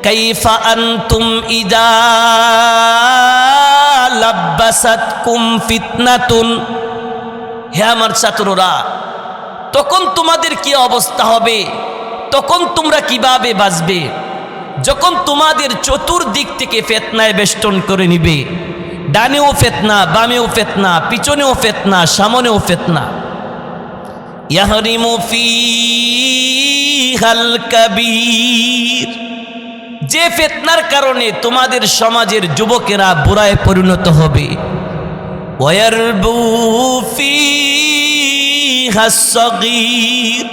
কাইফা আনতুম ইদা লাব্বাসাতকুম ফিতনাতুন, হে আমার ছাত্ররা, তখন তোমাদের কি অবস্থা হবে, তখন তোমরা কিভাবে বাঁচবে যখন তোমাদের চতুর্দিক থেকে ফিতনায় বেষ্টন করে নিবে। ডানেও ফিতনা, বামেও ফিতনা, পিছনেও ফিতনা, সামনেও ফিতনা। ইয়াহরিমু ফীহাল কাবীর, যে ফিতনার কারণে তোমাদের সমাজের যুবকেরা বুড়ায় পরিণত হবে। ওয়ারবু ফীহাস সাগীর,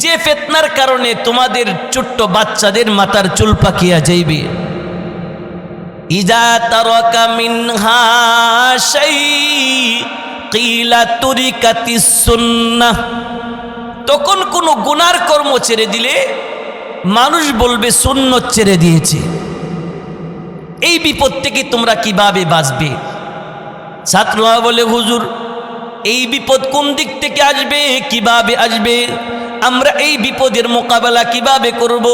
যে ফিতনার কারণে তোমাদের ছোট্ট বাচ্চাদের মাথার চুল পাকিয়া যাইবে। ইজা তারাকা মিনহা শাই কিলা তুরিকাতিস সুন্নাহ, তখন কোনো গুনার কর্ম ছেড়ে দিলে মানুষ বলবে সুন্নত ছেড়ে দিয়েছে। এই বিপদ থেকে তোমরা কিভাবে বাঁচবে? ছাত্ররা বলে, হুজুর এই বিপদ কোন দিক থেকে আসবে, কিভাবে আসবে, আমরা এই বিপদের মোকাবেলা কিভাবে করব?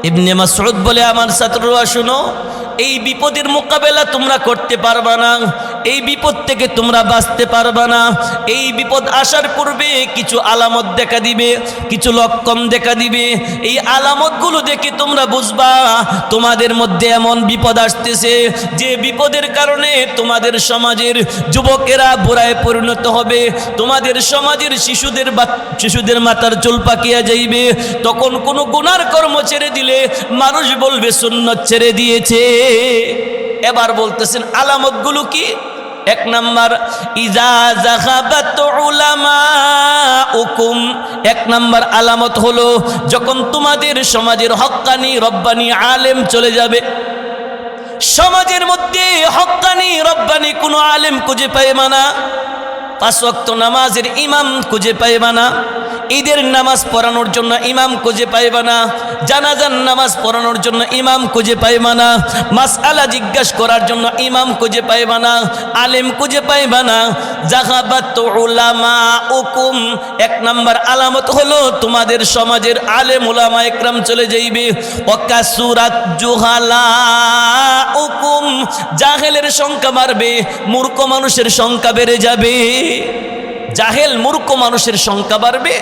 ইবনে মাসউদ বলে, আমার ছাত্ররা শুনো, এই বিপদের মোকাবেলা তোমরা করতে পারবা না, এই বিপদ থেকে তোমরা বাঁচতে পারবা না। এই বিপদ আসার পূর্বে কিছু আলামত দেখা দিবে, কিছু লক্ষণ দেখা দিবে। এই আলামতগুলো দেখে তোমরা বুঝবা তোমাদের মধ্যে এমন বিপদ আসতেছে যে বিপদের কারণে তোমাদের সমাজের যুবকেরা বুড়ায় পরিণত হবে, তোমাদের সমাজের শিশুদের মাথার চুল পাকিয়া যাইবে। তখন কোনো গুনার কর্ম ছেড়ে দিলে মানুষ বলবে সুন্নত ছেড়ে দিয়েছে। এবার বলতেছেন আলামতগুলো কি? এক নাম্বার, ইজা যাহাবাত উলামাউকুম, এক নাম্বার আলামত হলো যখন তোমাদের সমাজের হক্কানি রব্বানি আলেম চলে যাবে। সমাজের মধ্যে হক্কানি রব্বানি কোনো আলেম খুঁজে পাইবা না, 5 ওয়াক্ত নামাজের ইমাম খুঁজে পাইবা না, ঈদের নামাজ পড়ানোর জন্য ইমাম খুঁজে পাইবা না, জানাজার নামাজ পড়ানোর জন্য ইমাম খুঁজে পাইবা না, মাসআলা জিজ্ঞাসা করার জন্য ইমাম খুঁজে পাইবা না, আলেম খুঁজে পাইবা না। যাহাবাত উলামাউকুম, এক নাম্বার আলামত হলো তোমাদের সমাজের আলেম উলামা ইকরাম চলে যাইবে। ওয়াকাসুরাত জুহালাউকুম, জাহেলের সংখ্যা বাড়বে, মূর্খ মানুষের সংখ্যা বেড়ে যাবে। জাহেল মূর্খ মানুষের সংখ্যা বাড়বে,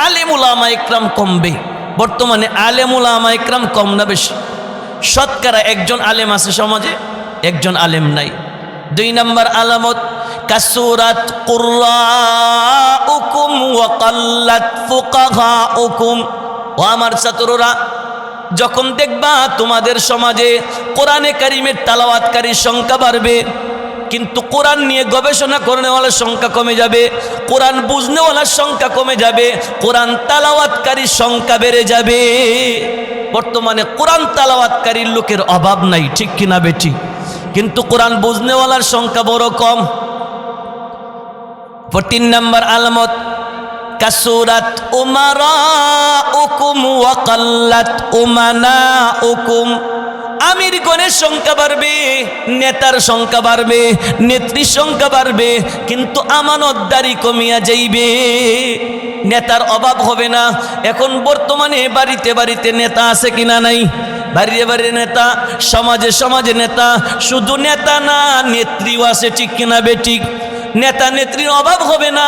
আলেম উলামা ইকরাম কমবে। বর্তমানে আলেম উলামা ইকরাম কম না বেশি? শতকরা একজন আলেম আছে সমাজে, একজন আলেম নাই। 2 নম্বর আলামত, কাসুরাত কুরআউকুম ওয়া কাল্লাত ফুকাহাউকুম। ও আমার ছাত্ররা, যখন দেখবা তোমাদের সমাজে কোরআনে কারিমের তেলাওয়াতকারীর সংখ্যা বাড়বে, কিন্তু কোরআন নিয়ে গবেষণা করনেওয়ালার সংখ্যা কমে যাবে, কোরআন বুঝনেওয়ালার সংখ্যা কমে যাবে, কোরআন তেলাওয়াতকারীর সংখ্যা বেড়ে যাবে। বর্তমানে কোরআন তেলাওয়াতকারীর লোকের অভাব নাই, ঠিক কিনা বেটি? কিন্তু কোরআন বুঝনেওয়ালার সংখ্যা বড় কম। 3 নম্বর আলামত, কাসুরাত উমারাউকুম ওয়া কাল্লাত উমানাউকুম। আমিরগণের সংখ্যা বাড়বে, নেতার সংখ্যা বাড়বে, নেত্রীর সংখ্যা বাড়বে, কিন্তু আমানতদারি কমিয়া যাইবে। নেতার অভাব হবে না। এখন বর্তমানে বাড়িতে বাড়িতে নেতা আছে কিনা নাই? বাড়িতে বাড়িতে নেতা, সমাজে সমাজে নেতা। শুধু নেতা না, নেত্রীও আছে, ঠিক কিনা বেঠিক? নেতা নেত্রীর অভাব হবে না,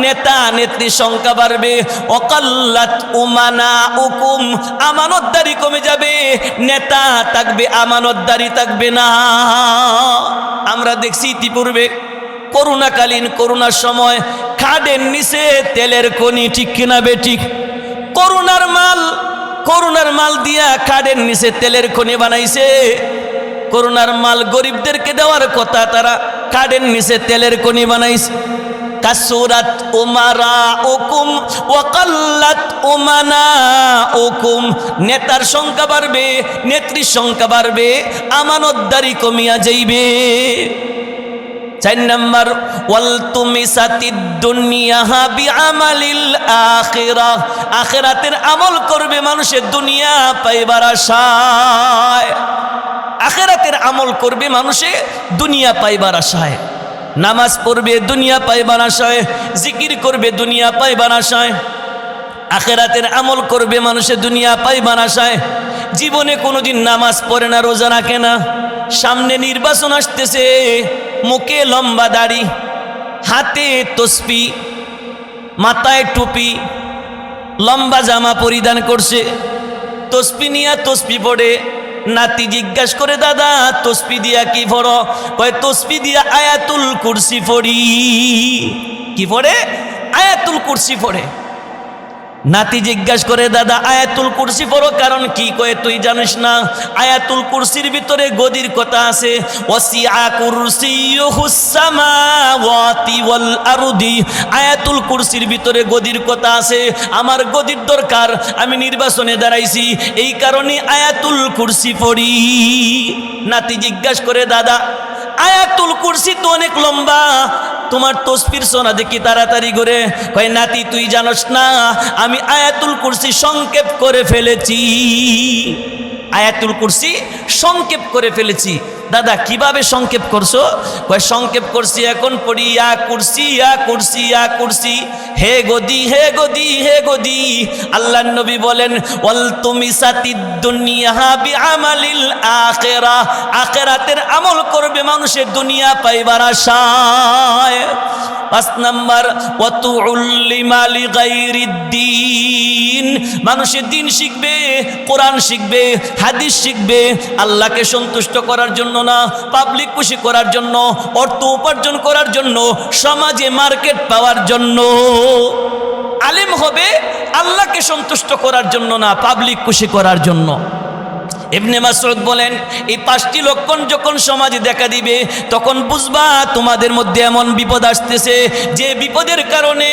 নেতা নেত্রীর সংখ্যা বাড়বে। ওয়াকাল্লাত উমানাউকুম, আমানতদারি কমে যাবে, নেতা থাকবে, আমানতদারি থাকবে না। আমরা দেখছি ইতিপূর্বে করোনাকালীন, করোনার সময় খাদের নিচে তেলের খনি, ঠিক কিনা বেঠিক? করোনার মাল দিয়া খাদের নিচে তেলের খনি বানাইছে। করোনার মাল গরিবদেরকে দেওয়ার কথা, তারা কাঠের নিচে তেলের খনি বানাইছে। কাসুরাত উমারাউকুম ওয়া কাল্লাত উমানাউকুম, নেতার সংখ্যা বাড়বে, নেত্রীর সংখ্যা বাড়বে, আমানতদারি কমিয়া যাইবে। 4 নম্বর, ওয়াল তুমিসাতিদ দুনিয়া বিআমালিল আখিরাহ, আখিরাতের আমল করবে মানুষের দুনিয়া পাইবার আশায়। আখিরাতের আমল করবে মানুষে দুনিয়া পাইবার আশায়। নামাজ পড়বে দুনিয়া পাইবার আশায়, জিকির করবে দুনিয়া পাইবার আশায়। আখেরাতের আমল করবে, মানুষের দুনিয়া পাইবার আশায় জীবনে কোনোদিন নামাজ পড়ে না, রোজা রাখে না। সামনে নির্বাচন আসতেছে, মুখে লম্বা দাড়ি, হাতে তসবি, মাথায় টুপি, লম্বা জামা পরিধান করছে, তসবি নিয়া তসবি পড়ে। নাতি জিজ্ঞাসা করে, দাদা তসবি দিয়া কি পড়ো? কয় তসবি দিয়া আয়াতুল কুরসি পড়ি। কি পড়ে? আয়াতুল কুরসি পড়ে। নাতি জিজ্ঞাসা করে, দাদা আয়াতুল কুরসি পড়ো কারণ কি? কয়ে তুই জানিস না আয়াতুল কুরসির ভিতরে গদির কথা আছে, ওয়াসিআ কুরসিয়ুহুস সামাওয়াতি ওয়াল আরদি। আয়াতুল কুরসির ভিতরে গদির কথা আছে। আমার গদির দরকার, আমি নির্বাচনে দাঁড়াইছি, এই কারণে আয়াতুল কুরসি পড়ি। নাতি জিজ্ঞাসা করে, দাদা আয়াতুল কুরসি তো অনেক লম্বা, তোমার তসবির সোনা দেখি তাড়াতাড়ি করে। কয় নাতি তুই জানোস না আমি আয়াতুল কুরসি সংক্ষেপ করে ফেলেছি। আয়াতুল কুরসি সংক্ষেপ করে ফেলেছি। দাদা কিভাবে সংক্ষেপ করছো? কয় সংক্ষেপ করছি এখন পড়ি ইয়া কুরসি ইয়া কুরসি ইয়া কুরসি, হে গদি হে গদি হে গদি। আল্লাহর নবী বলেন, ওয়াল তুমিসাতিদ দুনিয়া বিআমালিল আখিরাহ। আখিরাতের আমল করবে মানুষের দুনিয়া পাইবার আশায়। 5 নাম্বার, ওয়াতুউল্লিমা লিগাইরিদ্দিন। মানুষের দিন শিখবে, কোরআন শিখবে, হাদিস শিখবে, আল্লাহকে সন্তুষ্ট করার জন্য না, পাবলিক খুশি করার জন্য, অর্থ উপার্জন করার জন্য, সমাজে মার্কেট পাওয়ার জন্য। আলেম হবে আল্লাহকে সন্তুষ্ট করার জন্য না, পাবলিক খুশি করার জন্য। ইবনে মাসউদ বলেন, এই 5টি লক্ষণ যখন সমাজে দেখা দিবে তখন বুঝবা তোমাদের মধ্যে এমন বিপদ আসতেছে যে বিপদের কারণে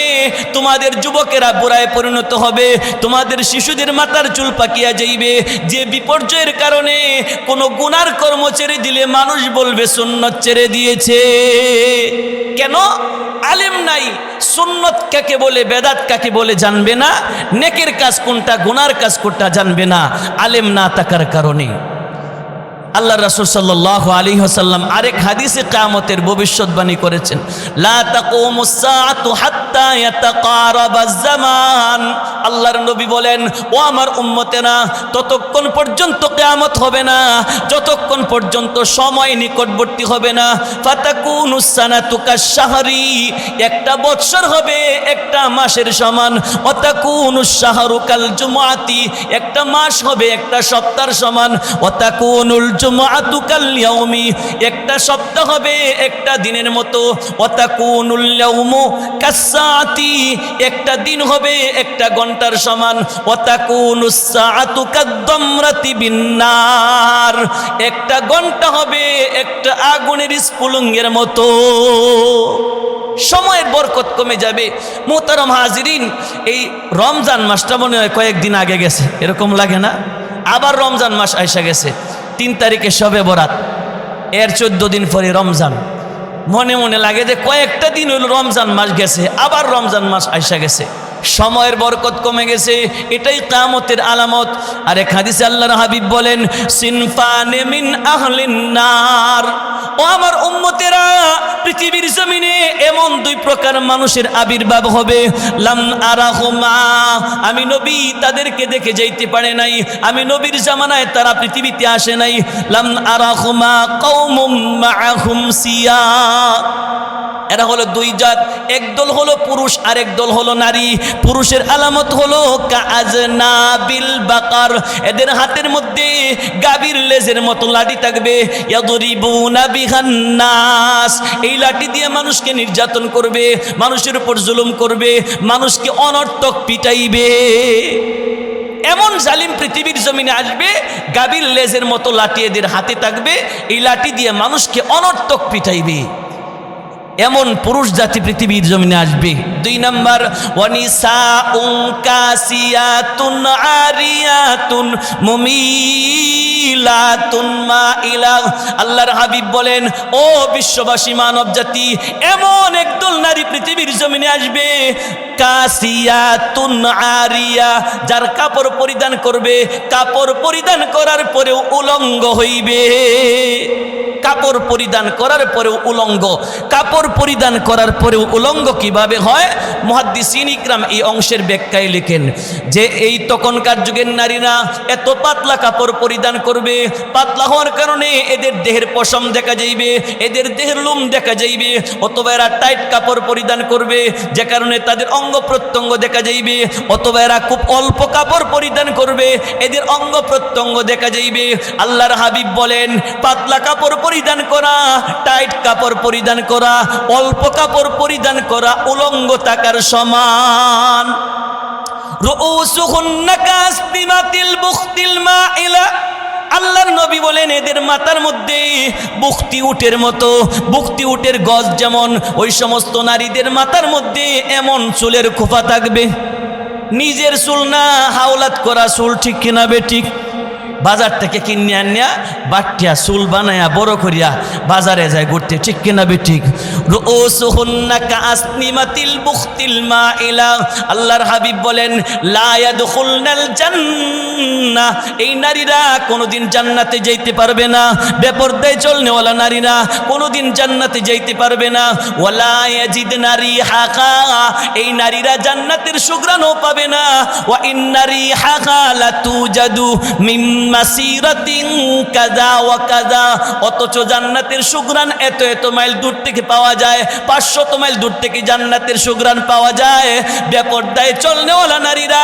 তোমাদের যুবকেরা বুড়ায় পরিণত হবে, তোমাদের শিশুদের মাথার চুল পাকিয়া যাইবে। যে বিপর্যয়ের কারণে কোনো গুনার কর্ম ছেড়ে দিলে মানুষ বলবে সুন্নত ছেড়ে দিয়েছে। কেন? আলেম নাই, সুন্নত কাকে বলে বেদাত কাকে বলে জানবে না, নেকের কাজ কোনটা গুনার কাজ কোনটা জানবে না, আলেম না থাকার কারণে। আল্লাহ রাসূল সাল্লাল্লাহু আলাইহি ওয়াসাল্লাম আরেক হাদিসে কিয়ামতের ভবিষ্যৎবাণী করেছেন, লা তাকুমুস সাআতু হাত্তা ইয়াতাকারাবাজ জামান। আল্লাহর নবী বলেন, ও আমার উম্মতেরা, ততক্ষণ পর্যন্ত কিয়ামত হবে না যতক্ষণ পর্যন্ত সময় নিকটবর্তী হবে না। ফাতাকুনুস সানাতু কাশ-শাহরি, একটা বৎসর হবে একটা মাসের সমান। ওয়াতাকুনুস শাহরু কাল জুমআতি, একটা মাস হবে একটা সপ্তাহের সমান। ওয়াতাকুনুল জুমআতু কাল ইয়াউমি, একটা সপ্তাহ হবে একটা দিনের মতো। ওয়াতাকুনুল ইয়াউমু কাস-সাআতি, একটা দিন হবে একটা ঘন্টার সমান। ওয়াতাকুনুস সাআতু কাদ-দামরাতি বিন-নার, একটা ঘন্টা হবে একটা আগুনের স্ফুলিঙ্গের মতো। সময়ের বরকত কমে যাবে। মুহতারাম হাজিরিন, এই রমজান মাসটা মনে হয় কয়েকদিন আগে গেছে, এরকম লাগে না? আবার রমজান মাস আইসা গেছে। 3 তারিখে শবে বরাত, এর 14 দিন পরে রমজান। মনে মনে লাগে যে কয়েকটা দিন হলো রমজান মাস গেছে, আবার রমজান মাস আইসা গেছে। সময়ের বরকত কমে গেছে, এটাই কিয়ামতের আলামত। আর এক হাদিসে আল্লাহর হাবিব বলেন, সিনফানে মিন আহলিন নার। ও আমার উম্মতেরা, পৃথিবীর জমিনে এমন 2 প্রকার মানুষের আবির্ভাব হবে, লাম আরাহুমা, আমি নবী তাদেরকে দেখে যাইতে পারে নাই, আমি নবীর জামানায় তারা পৃথিবীতে আসে নাই। লাম আরাহুমা কওমুম মাআহুম সিয়া, এরা হলো 2 জাত, একদল হলো পুরুষ আর একদল হলো নারী। পুরুষের আলামত হলো কাআজনাবিল বাকার, এদের হাতের মধ্যে গাভীর লেজের মতো লাঠি থাকবে। ইয়াদরিবুনা বিহান নাস, এই লাঠি দিয়ে মানুষকে নির্যাতন করবে, মানুষের উপর জুলুম করবে, মানুষকে অনর্থক পিটাইবে। এমন জালিম পৃথিবীর জমিনে আসবে, গাভীর লেজের মতো লাঠি এদের হাতে থাকবে, এই লাঠি দিয়ে মানুষকে অনর্থক পিটাইবে। এমন পুরুষ জাতি পৃথিবীর জমিনে আসবে। 2 নাম্বার, ওয়ানিসাউন কাসিয়াতুন আরিয়াতুন মুমিলাতুন মাইলা। আল্লাহর হাবিব বলেন, ও বিশ্ববাসী মানব জাতি, এমন একদল নারী পৃথিবীর জমিনে আসবে কাসিয়াতুন আরিয়া, যার কাপড় পরিধান করবে, কাপড় পরিধান করার পরেও উলঙ্গ হইবে। কাপড় পরিধান করার পরেও উলঙ্গ, কাপড় পরিধান করার পরেও উলঙ্গ কিভাবে হয়? মুহাদ্দিসিন ইকরাম এই অংশের ব্যাখ্যায় লিখেন যে এই তখনকার যুগের নারীরা এত পাতলা কাপড় পরিধান করবে, পাতলা হওয়ার কারণে এদের দেহের পশম দেখা যাইবে, এদের দেহের লোম দেখা যাইবে, অথবা এরা টাইট কাপড় পরিধান করবে যে কারণে তাদের অঙ্গ প্রত্যঙ্গ দেখা যাইবে, অথবা এরা খুব অল্প কাপড় পরিধান করবে, এদের অঙ্গ প্রত্যঙ্গ দেখা যাইবে। আল্লাহর হাবিব বলেন পাতলা কাপড় পরিধান করা, টাইট কাপড় পরিধান করা, অল্প কাপড় পরিধান করা উলঙ্গ থাকার সমান। রুউসুহুন্না কাসতিমাতিল বুখতিল মাইলা, আল্লাহর নবী বলেন এদের মাথার মধ্যে বুখতি উটের মতো, বুখতি উটের গজ যেমন, ওই সমস্ত নারীদের মাথার মধ্যে এমন চুলের খোপা থাকবে। নিজের চুল না, হাওলাত করা চুল, ঠিক কিনা বেঠিক? বাজার থেকে কিনে আনিয়া বাটিয়া চুল বানায়া বড় করিয়া বাজারে যায় ঘুরতে, ঠিক কিনা বেঠিক? রুউসুহুন্না কাসনিমাতিল বুখতিল মাইলা, আল্লাহর হাবিব বলেন লা ইয়াদখুলনাল জান্নাহ, এই নারীরা কোনোদিন জান্নাতে যাইতে পারবে না। বেপরদায় চলনেওয়ালা নারীরা কোনোদিন জান্নাতে যাইতে পারবে না। ওয়ালা ইয়াজিদনা রিহাহা, এই নারীরা জান্নাতের সুঘ্রাণও পাবে না। ওয়া ইন্না রিহাহা লাতুজাদু মিন মাসিরাতিন কাযা ওয়া কাযা, অথচ জান্নাতের সুঘ্রাণ এত এত মাইল দূর থেকে পাওয়া যায়, 500 মাইল দূর থেকে জান্নাতের সুঘ্রাণ পাওয়া যায়। বেপরদায় চলনেওয়ালা নারীরা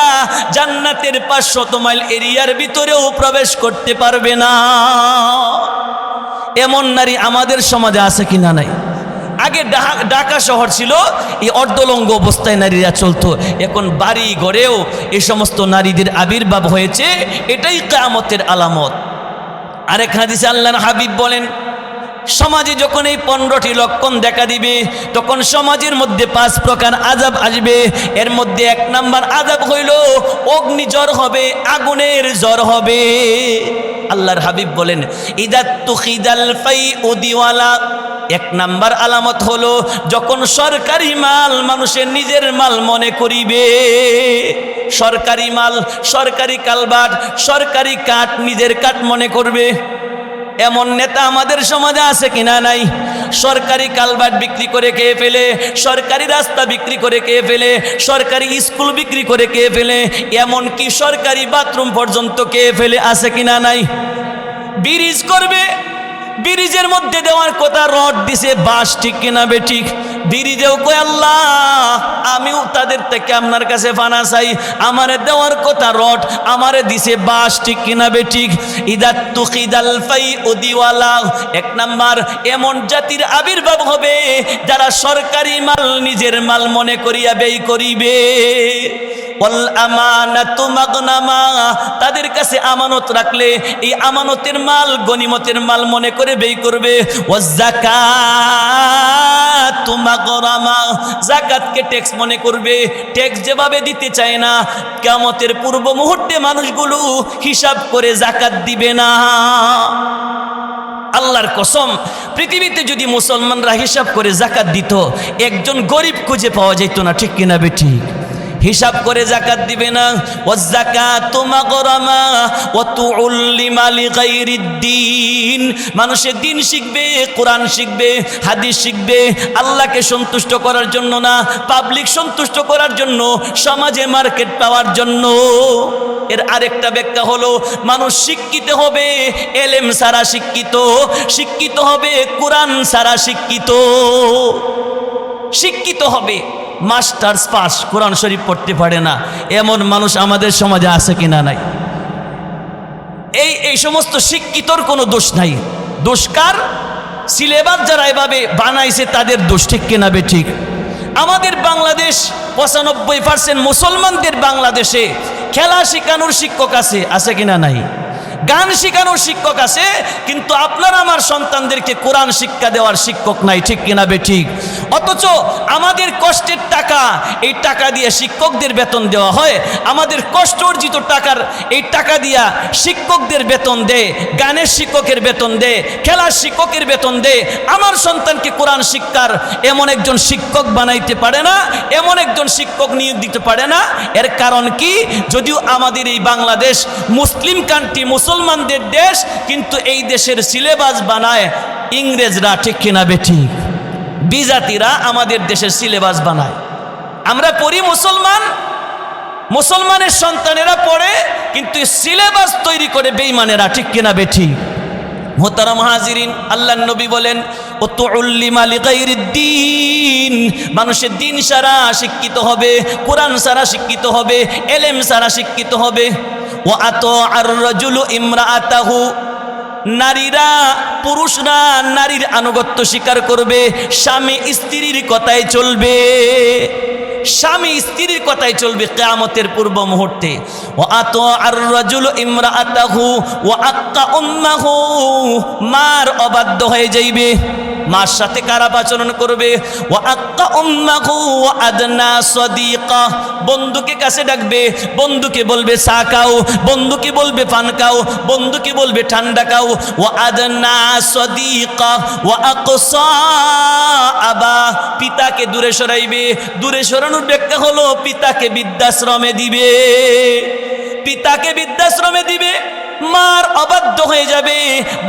জান্নাতের 500 মাইল এরিয়ার ভিতরেও প্রবেশ করতে পারবে না। এমন নারী আমাদের সমাজে আছে কিনা নাই? আগে ঢাকা শহর ছিল এই অর্ধলঙ্গ অবস্থায় নারীরা চলতো, এখন বাড়ি ঘরেও এই সমস্ত নারীদের আবির্ভাব হয়েছে, এটাই কিয়ামতের আলামত। আরেক হাদিসে আল্লাহর হাবিব বলেন সমাজে যখন এই 15টি লক্ষণ দেখা দিবে তখন সমাজের মধ্যে 5 প্রকার আযাব আসবে। এর মধ্যে 1 নাম্বার আযাব হইল অগ্নি জ্বর হবে, আগুনের জ্বর হবে। আল্লাহর হাবিব বলেন ইদাত তুখিদাল ফাইউ দিওয়ালা, 1 নাম্বার আলামত হলো যখন সরকারি মাল মানুষের নিজের মাল মনে করিবে। সরকারি মাল, সরকারি কালভার্ট, সরকারি কাঠ নিজের কাঠ মনে করবে। এমন নেতা আমাদের সমাজে আছে কিনা নাই? সরকারি কালভার্ট বিক্রি করে খেয়ে ফেলে, সরকারি রাস্তা বিক্রি করে খেয়ে ফেলে, সরকারি স্কুল বিক্রি করে খেয়ে ফেলে, এমন কি সরকারি বাথরুম পর্যন্ত খেয়ে ফেলে, আছে কিনা নাই? ব্রিজ করবে, ব্রিজের মধ্যে দেওয়ার কথা রড দিছে বাঁশ, ঠিক কিনা বেঠিক? ব্রিজেও কয় আল্লাহ আমিও তাদের থেকে আপনার কাছে ফানা চাই, আমারে দেওয়ার কথা রড, আমারে দিছে বাঁশ, ঠিক কিনা বেঠিক? ইদাত তুখিদাল ফাইউ দিওয়ালা, 1 নাম্বার এমন জাতির আবির্ভাব হবে যারা সরকারি মাল নিজের মাল মনে করিয়া ব্যয় করিবে। ওয়াল আমানাতু মাগনামা, তাদের কাছে আমানত রাখলে এই আমানতের মাল গনিমতের মাল মনে করে ব্যয় করবে। ওয়াজ যাকাতু মাগরামা, যাকাতকে ট্যাক্স মনে করবে, ট্যাক্স যেভাবে দিতে চায় না, কিয়ামতের পূর্ব মুহূর্তে মানুষগুলো হিসাব করে যাকাত দিবে না। আল্লাহর কসম, পৃথিবীতে যদি মুসলমানরা হিসাব করে যাকাত দিত একজন গরিব খুঁজে পাওয়া যেত না, ঠিক কিনা বেঠিক? হিসাব করে যাকাত দিবে না। ওয়াজ যাকাতু মাগরামা ওয়া তুউল্লিমা লিগাইরিদ্দিন, মানুষের দিন শিখবে, কোরআন শিখবে, হাদিস শিখবে, আল্লাহকে সন্তুষ্ট করার জন্য না, পাবলিক সন্তুষ্ট করার জন্য, সমাজে মার্কেট পাওয়ার জন্য। এর আরেকটা ব্যাখ্যা হলো মানুষ শিক্ষিত হবে এলেম ছাড়া শিক্ষিত, শিক্ষিত হবে কোরআন ছাড়া শিক্ষিত। শিক্ষিত হবে মাস্টার্স পাস, কোরআন শরীফ পড়তে পারে না, এমন মানুষ আমাদের সমাজে আছে কিনা নাই? এই সমস্ত শিক্ষিতর কোনো দোষ নাই, দোষ কার? সিলেবাস যারা এভাবে বানাইছে তাদের দোষ, ঠিক কিনা বেঠিক? আমাদের বাংলাদেশ 95% মুসলমানদের বাংলাদেশে খেলা শেখানোর শিক্ষক আছে কিনা নাই? গান শেখানোর শিক্ষক আছে, কিন্তু আপনার আমার সন্তানদেরকে কোরআন শিক্ষা দেওয়ার শিক্ষক নাই, ঠিক কিনা বেঠিক? অথচ আমাদের কষ্টের টাকা, এই টাকা দিয়ে শিক্ষকদের বেতন দেওয়া হয়, আমাদের কষ্ট অর্জিত টাকার এই টাকা দিয়া শিক্ষকদের বেতন দেয়, গানের শিক্ষকের বেতন দেয়, খেলার শিক্ষকের বেতন দেয়। আমার সন্তানকে কোরআন শিক্ষার এমন একজন শিক্ষক বানাইতে পারে না, এমন একজন শিক্ষক নিয়োগ দিতে পারে না। এর কারণ কি? যদিও আমাদের এই বাংলাদেশ মুসলিম কান্ট্রি, মুসলমানদের দেশ, কিন্তু এই দেশের সিলেবাস বানায় ইংরেজরা, ঠিক কিনা বেঠিক? বিজাতিরা আমাদের দেশের সিলেবাস বানায়। আমরা পড়ি মুসলমান, মুসলমানের সন্তানেরা পড়ে, কিন্তু সিলেবাস তৈরি করে বেঈমানেরা, ঠিক কিনা বেঠিক? মোহতারাম হাজিরিন, আল্লাহর নবী বলেন উতুল্লিমা লিগাইরিদ্দিন, মানুষের দিন সারা শিক্ষিত হবে, কোরআন সারা শিক্ষিত হবে, এলেম সারা শিক্ষিত হবে। ওয়া আতাআর রাজুলু ইমরাআতাহু, নারীরা, পুরুষরা নারীর আনুগত্য স্বীকার করবে, স্বামী স্ত্রীর কথাই চলবে, স্বামী স্ত্রীর কথাই চলবে কিয়ামতের পূর্ব মুহূর্তে। ওয়া আতাআর রাজুলু ইমরাআতাহু ওয়া আক্কা উম্মাহু, মার অবাধ্য হয়ে যাইবে, মার সাথে খারাপ আচরণ করবে। ওয়া আক্কা উম্মাহু ওয়া আদনা সাদিকা, বন্ধুকে কাছে ডাকবে, বন্ধুকে বলবে চা খাও, বন্ধুকে বলবে পান খাও, বন্ধুকে বলবে ঠান্ডা খাও। ওয়া আদনা সাদিকা ওয়া আকসা আবা, পিতাকে দূরে সরাইবে। দূরে সরানোর ব্যাখ্যা হলো পিতাকে বৃদ্ধাশ্রমে দিবে, পিতাকে বৃদ্ধাশ্রমে দিবে। মার অবাধ্য হয়ে যাবে,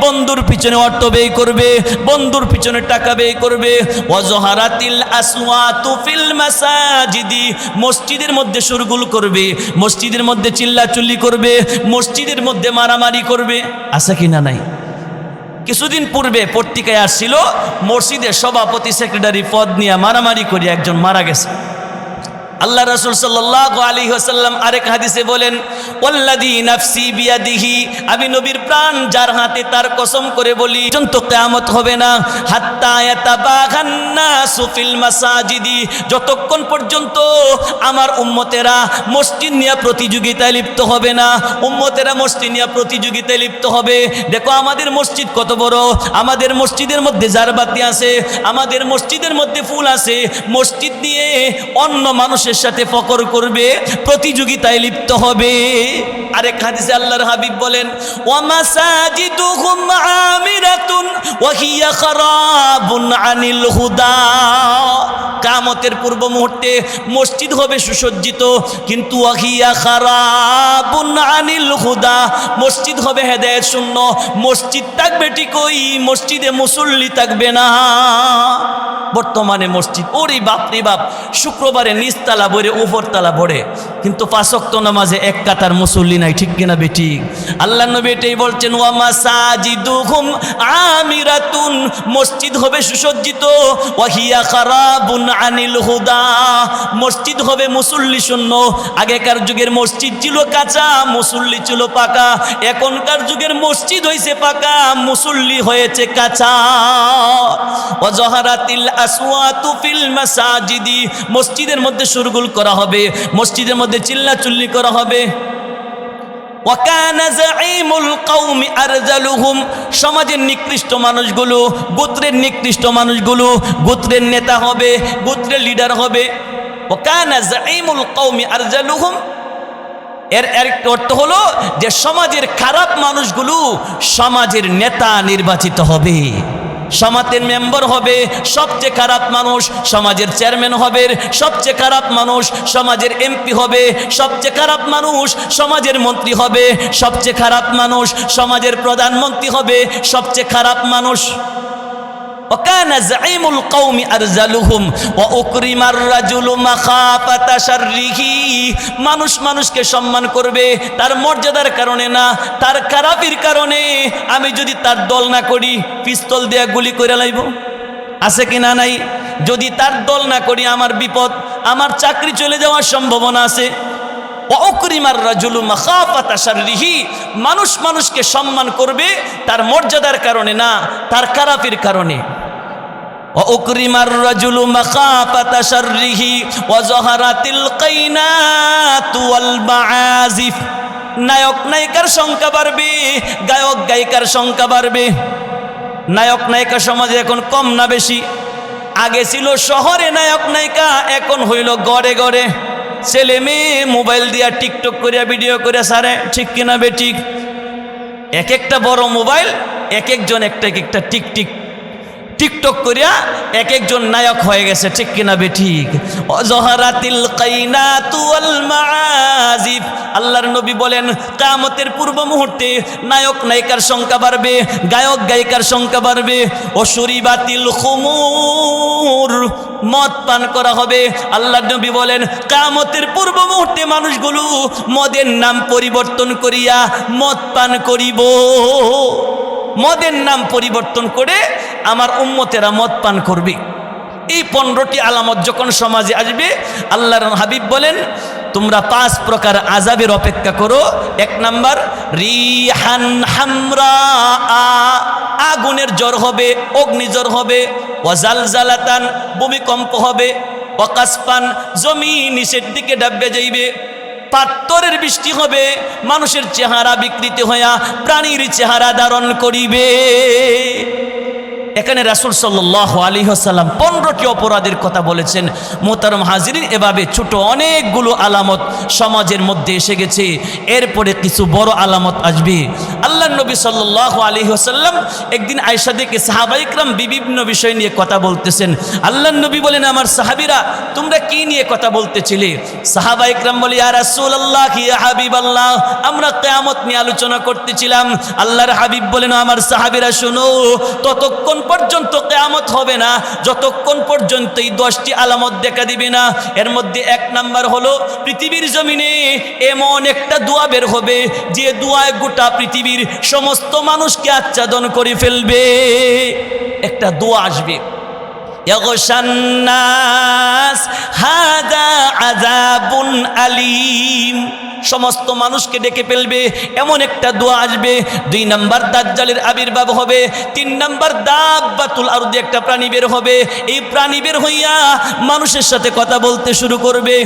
বন্ধুর পিছনে অর্থ ব্যয় করবে, বন্ধুর পিছনে টাকা ব্যয় করবে। ওয়াজহারাতিল আসওয়াতু ফিল মাসাজিদি, মসজিদের মধ্যে শোরগোল করবে, মসজিদের মধ্যে চিল্লাচিল্লি করবে, মসজিদের মধ্যে মারামারি করবে। আছে কি না? নাই। কিছুদিন পূর্বে পত্রিকায় আসছিল, মসজিদের সভাপতি সেক্রেটারি পদ নিয়ে মারামারি করে একজন মারা গেছে। আল্লাহ রাসূল সাল্লাল্লাহু আলাইহি ওয়াসাল্লাম আরেক হাদিসে বলেন, ওয়াল্লাযী নাফসি বিয়াদিহি, আমি নবীর প্রাণ যার হাতে তার কসম করে বলি, পর্যন্ত কিয়ামত হবে না, হাত্তা ইয়াতাবাগান নাসু ফিল মাসাজিদি, যতক্ষণ পর্যন্ত আমার উম্মতেরা মসজিদ নিয়ে প্রতিযোগিতায় লিপ্ত হবে না, উম্মতেরা মসজিদ নিয়ে প্রতিযোগিতায় লিপ্ত হবে। দেখো আমাদের মসজিদ কত বড়, আমাদের মসজিদের মধ্যে জারবাতি আছে, আমাদের মসজিদের মধ্যে ফুল আছে, মসজিদ নিয়ে অন্য মানুষের সাথে ফকর করবে, প্রতিযোগিতায় লিপ্ত হবে। আরেক হাদিসে আল্লাহর হাবিব বলেন, ওয়া মাসাজিদুহুম আমিরাতুন ওয়া হিয়া খারাবুন আনিল হুদা, কিয়ামতের পূর্ব মুহূর্তে মসজিদ হবে সুসজ্জিত, কিন্তু ওয়া হিয়া খারাবুন আনিল হুদা, মসজিদ হবে হেদায়েত শূন্য। মসজিদ থাকবে ঠিকই, মসজিদে মুসল্লি থাকবে না। বর্তমানে মসজিদ, ওরে বাপ রে বাপ, শুক্রবারে নিচতলা ভরে উপরতলা ভরে, কিন্তু পাঁচ ওয়াক্ত নামাজে এক কাতার মুসল্লি নাই, ঠিক কিনা বেঠিক? আল্লাহ নবী এটাই বলছেন, ওয়া মাসাজিদুহুম আমিরাতুন, মসজিদ হবে সুসজ্জিত, ওয়া হিয়া খারাবুন আনিল হুদা, মসজিদ হবে মুসল্লি শূন্য। আগেকার যুগের মসজিদ ছিল কাঁচা, মুসল্লি ছিল পাকা, এখনকার যুগের মসজিদ হয়েছে পাকা, মুসল্লি হয়েছে কাঁচা। ওয়া যাহারাতিল আসওয়াতু ফিল মাসাজিদি, মসজিদের মধ্যে শোরগোল করা হবে, মসজিদের মধ্যে চিল্লাচিল্লি করা হবে। ওয়া কানা যাঈমুল কওমি আরজালুহুম, সমাজের নিকৃষ্ট মানুষগুলো, গোত্রের নিকৃষ্ট মানুষগুলো গোত্রের নেতা হবে, গোত্রের লিডার হবে। ওয়া কানা যাঈমুল কওমি আরজালুহুম, এর অর্থ হলো যে সমাজের খারাপ মানুষগুলো সমাজের নেতা নির্বাচিত হবে, সমাজের মেম্বার হবে সবচেয়ে খারাপ মানুষ, সমাজের চেয়ারম্যান হবে সবচেয়ে খারাপ মানুষ, সমাজের এমপি হবে সবচেয়ে খারাপ মানুষ, সমাজের মন্ত্রী হবে সবচেয়ে খারাপ মানুষ, সমাজের প্রধানমন্ত্রী হবে সবচেয়ে খারাপ মানুষ। ওয়াকানা যাঈমুল কওমি আরজালুহুম ওয়া উকরিমার রাজুলু মাখাফাতা শাররিহি, মানুষ মানুষকে সম্মান করবে তার মর্যাদার কারণে না, তার খারাপির কারণে। আমি যদি তার দল না করি, পিস্তল দিয়ে গুলি করে লাইব, আছে কি না? নাই। যদি তার দল না করি, আমার বিপদ, আমার চাকরি চলে যাওয়ার সম্ভাবনা আছে। ওয়া উকরিমার রাজুলু মাখাফাতা শাররিহি, মানুষ মানুষকে সম্মান করবে তার মর্যাদার কারণে না, তার খারাপির কারণে। ওয়া উকরিমার রাজুলু মাখাফাতা শাররিহি ওয়া যাহারাতিল কাইনাতু ওয়াল মাআজিফ, নায়ক নায়িকার সংখ্যা বাড়বে, গায়ক গায়িকার সংখ্যা বাড়বে। নায়ক নায়িকা সমাজে এখন কম না বেশি? আগে ছিল শহরে নায়ক নায়িকা, এখন হইল ঘরে ঘরে। ছেলে মেয়ে মোবাইল দিয়া টিকটক করিয়া ভিডিও করে সারে, ঠিক কিনা বেঠিক? এক একটা বড় মোবাইল, এক একজন একটা টিকটক করিয়া এক একজন নায়ক হয়ে গেছে, ঠিক কিনা বেঠিক? অজহারাতিল কাইনাতু ওয়াল মাআজিফ, আল্লাহর নবী বলেন কিয়ামতের পূর্ব মুহূর্তে নায়ক নায়িকার সংখ্যা বাড়বে, গায়ক গায়িকার সংখ্যা বাড়বে। অশুরিবাতিল খুমুর, মদ পান করা হবে। আল্লাহর নবী বলেন কিয়ামতের পূর্ব মুহূর্তে মানুষগুলো মদের নাম পরিবর্তন করিয়া মদ পান করিব। মদের নাম পরিবর্তন করে আমার উম্মতেরা মদ পান করবে। এই 15টি আলামত যখন সমাজে আসবে, আল্লাহর হাবিব বলেন তোমরা 5 প্রকার আযাবের অপেক্ষা করো। 1 নাম্বার, রিহান হামরা, আগুনের জ্বর হবে, অগ্নিজ্বর হবে। ওয়াজালজালাতান, ভূমিকম্প হবে। ওয়াকাসফান, জমি নিচের দিকে ডাববে যাইবে। পাথরের বৃষ্টি হবে, মানুষের চেহারা বিকৃত হইয়া প্রাণীর চেহারা ধারণ করিবে। এখানে রাসূল সাল্লাল্লাহু আলাইহি ওয়াসাল্লাম 15টি অপরাধের কথা বলেছেন। মোহতারম হাজিরিন, এভাবে ছোট অনেকগুলো আলামত সমাজের মধ্যে এসে গেছে। এরপরে কিছু বড় আলামত আসবে। আল্লাহর নবী সাল্লাল্লাহু আলাইহি ওয়াসাল্লাম একদিন আয়েশা থেকে সাহাবায়ে ইকরাম বিভিন্ন বিষয় নিয়ে কথা বলতেছেন। আল্লাহর নবী বলেন, আমার সাহাবীরা তোমরা কি নিয়ে কথা বলতেছিলে? সাহাবায়ে ইকরাম বলে, ইয়া রাসূলুল্লাহ, ইয়া হাবিবাল্লাহ, আমরা কিয়ামত নিয়ে আলোচনা করতেছিলাম। আল্লাহর হাবিব বলেন, আমার সাহাবীরা শোনো, ততক্ষণ পর্যন্ত কিয়ামত হবে না যতক্ষণ পর্যন্ত এই 10টি আলামত দেখা দিবে না। এর মধ্যে 1 নাম্বার হলো পৃথিবীর জমিনে এমন একটা দোয়া বের হবে যে দোয়ায় গোটা পৃথিবীর সমস্ত মানুষকে আচ্ছাদন করে ফেলবে। একটা দোয়া আসবে, ইয়াগশান নাস হাযা আযাবুন আলীম, সমস্ত মানুষকে ডেকে ফেলবে এমন একটা দোয়া আসবে। 2 নাম্বার, দাজ্জালের আবির্ভাব হবে। 3 নাম্বার, দাব্বাতুল আরদি, একটা প্রাণী বের হবে। এই প্রাণী বের হইয়া মানুষের সাথে কথা বলতে শুরু করবে।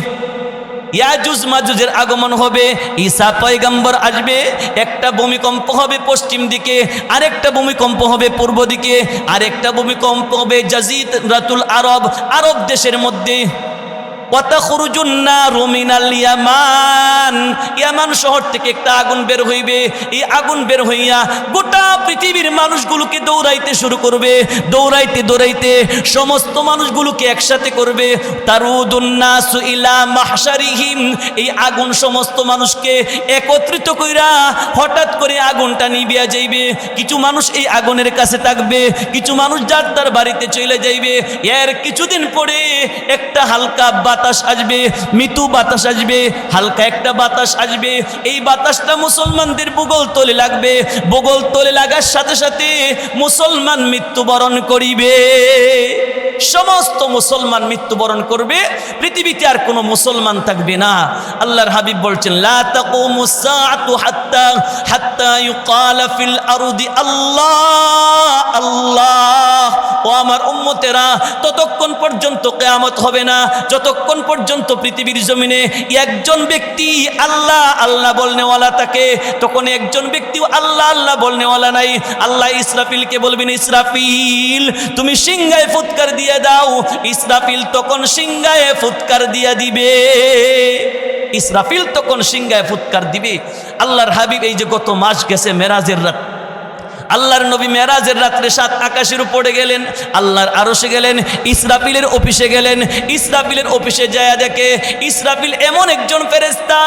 ইয়াজুজ মাজুজের আগমন হবে। ঈসা পয়গম্বর আসবে। একটা ভূমিকম্প হবে পশ্চিম দিকে, আরেকটা ভূমিকম্প হবে পূর্ব দিকে, আরেকটা ভূমিকম্প হবে জাজিরাতুল আরব, আরব দেশের মধ্যে। ওয়াতাখরুজুন নারু মিনাল ইয়ামান, ইয়ামান শহর থেকে একটা আগুন বের হইবে। এই আগুন বের হইয়া গোটা পৃথিবীর মানুষগুলোকে দৌড়াইতে শুরু করবে। দৌড়াইতে দৌড়াইতে সমস্ত মানুষগুলোকে একসাথে করবে। তারুদুন নাসু ইলা মাহশারিহিম, এই আগুন সমস্ত মানুষকে একত্রিত কইরা হঠাৎ করে আগুনটা নিভিয়া যাইবে। কিছু মানুষ এই আগুনের কাছে থাকবে, কিছু মানুষ যার তার বাড়িতে চলে যাইবে। এর কিছুদিন পরে একটা হালকা বাতাস আসবে, মৃদু বাতাস আসবে, হালকা একটা বাতাস আসবে। এই বাতাসটা মুসলমানদের বুগল তলে লাগবে। বুগল তলে লাগার সাথে সাথে মুসলমান মৃত্যুবরণ করিবে। সমস্ত মুসলমান মৃত্যুবরণ করবে, পৃথিবীতে আর কোনো মুসলমান থাকবে না। আল্লাহর হাবিব বলছেন, লা তাকুমুস সাআতু হাত্তা ইউকালা ফিল আরদি আল্লাহ আল্লাহ। ও আমার উম্মতেরা, ততক্ষণ পর্যন্ত কিয়ামত হবে না যতক্ষণ পর্যন্ত পৃথিবীর জমিনে একজন ব্যক্তি আল্লাহ আল্লাহ বলনেওয়ালা থাকে। তখন একজন ব্যক্তিও আল্লাহ আল্লাহ বলনেওয়ালা নাই। আল্লাহ ইসরাফিলকে বলবেন, ইসরাফিল তুমি সিংহায় ফুৎকার দিয়ে দাও। ইসরাফিল তখন সিংহায় ফুৎকার দিয়ে দিবে। ইসরাফিল তখন সিংহায় ফুৎকার দিবে। আল্লাহর হাবিব এই যে গত মাস গেছে মেরাজের রাত, আল্লাহর নবী মেরাজের রাত্রে 7 আকাশের উপরে গেলেন, আল্লাহর আরশে গেলেন, ইসরাফিলের অফিসে গেলেন। ইসরাফিলের অফিসে যায় দেখে ইসরাফিল এমন একজন ফেরেশতা,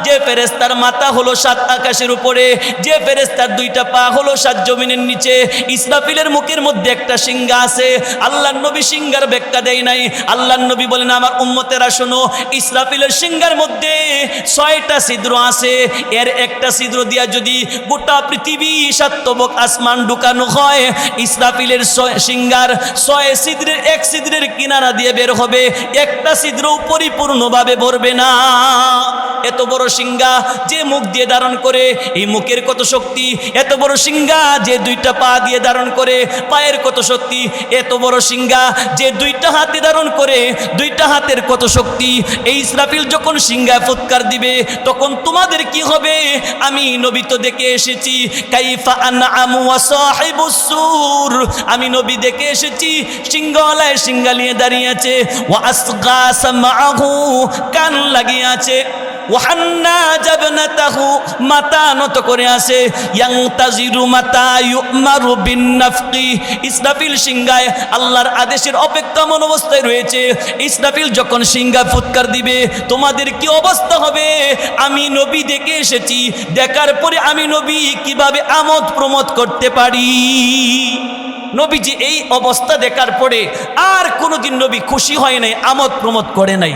যে ফেরেশতার মাথা হলো 7 আকাশের উপরে, যে ফেরেশতার 2টা পা হলো 7 জমিনের নিচে। ইসরাফিলের মুখের মধ্যে একটা সিংহা আছে। আল্লাহর নবী সিংহার ব্যাখ্যা দেয় নাই। আল্লাহর নবী বলেন, আমার উম্মতেরা শোনো, ইসরাফিলের সিংহার মধ্যে 6টা ছিদ্র আছে। এর একটা ছিদ্র দিয়া যদি গোটা পৃথিবী 7 তবক আসমান ঢুকানো হয়, ইসরাফিলের সিংহার 6 ছিদ্রের 1 ছিদ্রের কিনারা দিয়ে বের হবে, একটা ছিদ্র পরিপূর্ণভাবে ভরবে না। এত বড় সিংহা যে মুখ দিয়ে ধারণ করে, এই মুখের কত শক্তি। এত বড় সিংহা যে 2টা পা দিয়ে ধারণ করে, পায়ের কত শক্তি। এত বড় সিংহা যে 2টা হাতে ধারণ করে, 2টা হাতের কত শক্তি। এই ইসরাফিল যখন সিংহায় ফুৎকার দিবে, তখন তোমাদের কি হবে? আমি নবী তো দেখে এসেছি, কাইফা আনআমু ওয়া সাহিবুস সুর, আমি নবী দেখে এসেছি সিংহালয় সিংহা নিয়ে দাঁড়িয়ে আছে, ওয়া আসগা সামাহু, কান লাগিয়ে আছে, ওয়াহান্না জাবনাতাহু, মাথা নত করে আছে, ইয়াংতাজিরু মাতা ইউমারু বিন্নাফকি, ইসরাফিল সিংহায় আল্লাহর আদেশের অপেক্ষামান অবস্থায় রয়েছে। ইসরাফিল যখন সিংহা ফুৎকার দিবে তোমাদের কি অবস্থা হবে? আমি নবী দেখে এসেছি, দেখার পরে আমি নবী কিভাবে আমোদ প্রমোদ করতে পারি? নবীজি এই অবস্থা দেখার পরে আর কোনোদিন নবী খুশি হয় নাই, আমোদ প্রমোদ করে নাই।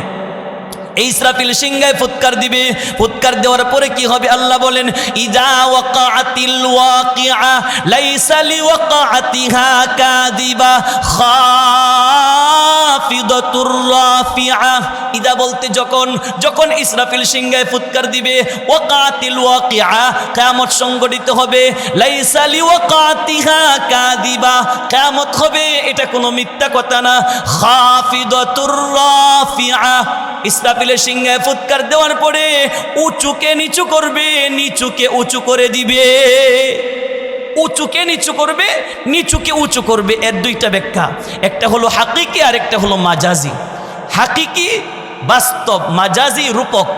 এই ইসরাফিল সিংহায় ফুৎকার দিবে, ফুৎকার দেওয়ার পরে কি হবে আল্লাহ বলেন, ইযা ওয়াকাআতিল ওয়াকিআ লাইসা লিওয়াকাআতিহা কাযিবা খাফিদাতুর রাফিআ। ইদা বলতে যখন, যখন ইসরাফিল সিংহায় ফুৎকার দিবে, ওয়াকাআতিল ওয়াকিআ, কিয়ামত সংঘটিত হবে, লাইসা লিওয়াকাআতিহা কাযিবা, কিয়ামত হবে এটা কোনো মিথ্যা কথা না, খাফিদাতুর রাফিআ। ইসরাফিলের সিংহায় ফুৎকার দেওয়ার পরে উঁচুকে নিচু করবে, নিচুকে উঁচু করে দিবে, উঁচুকে নিচু করবে, নিচুকে উঁচু করবে। এর দুইটা ব্যাখ্যা, একটা হলো হাকিকি আর একটা হলো মাজাজি। হাকিকি বাস্তব, মাজাজি রূপক।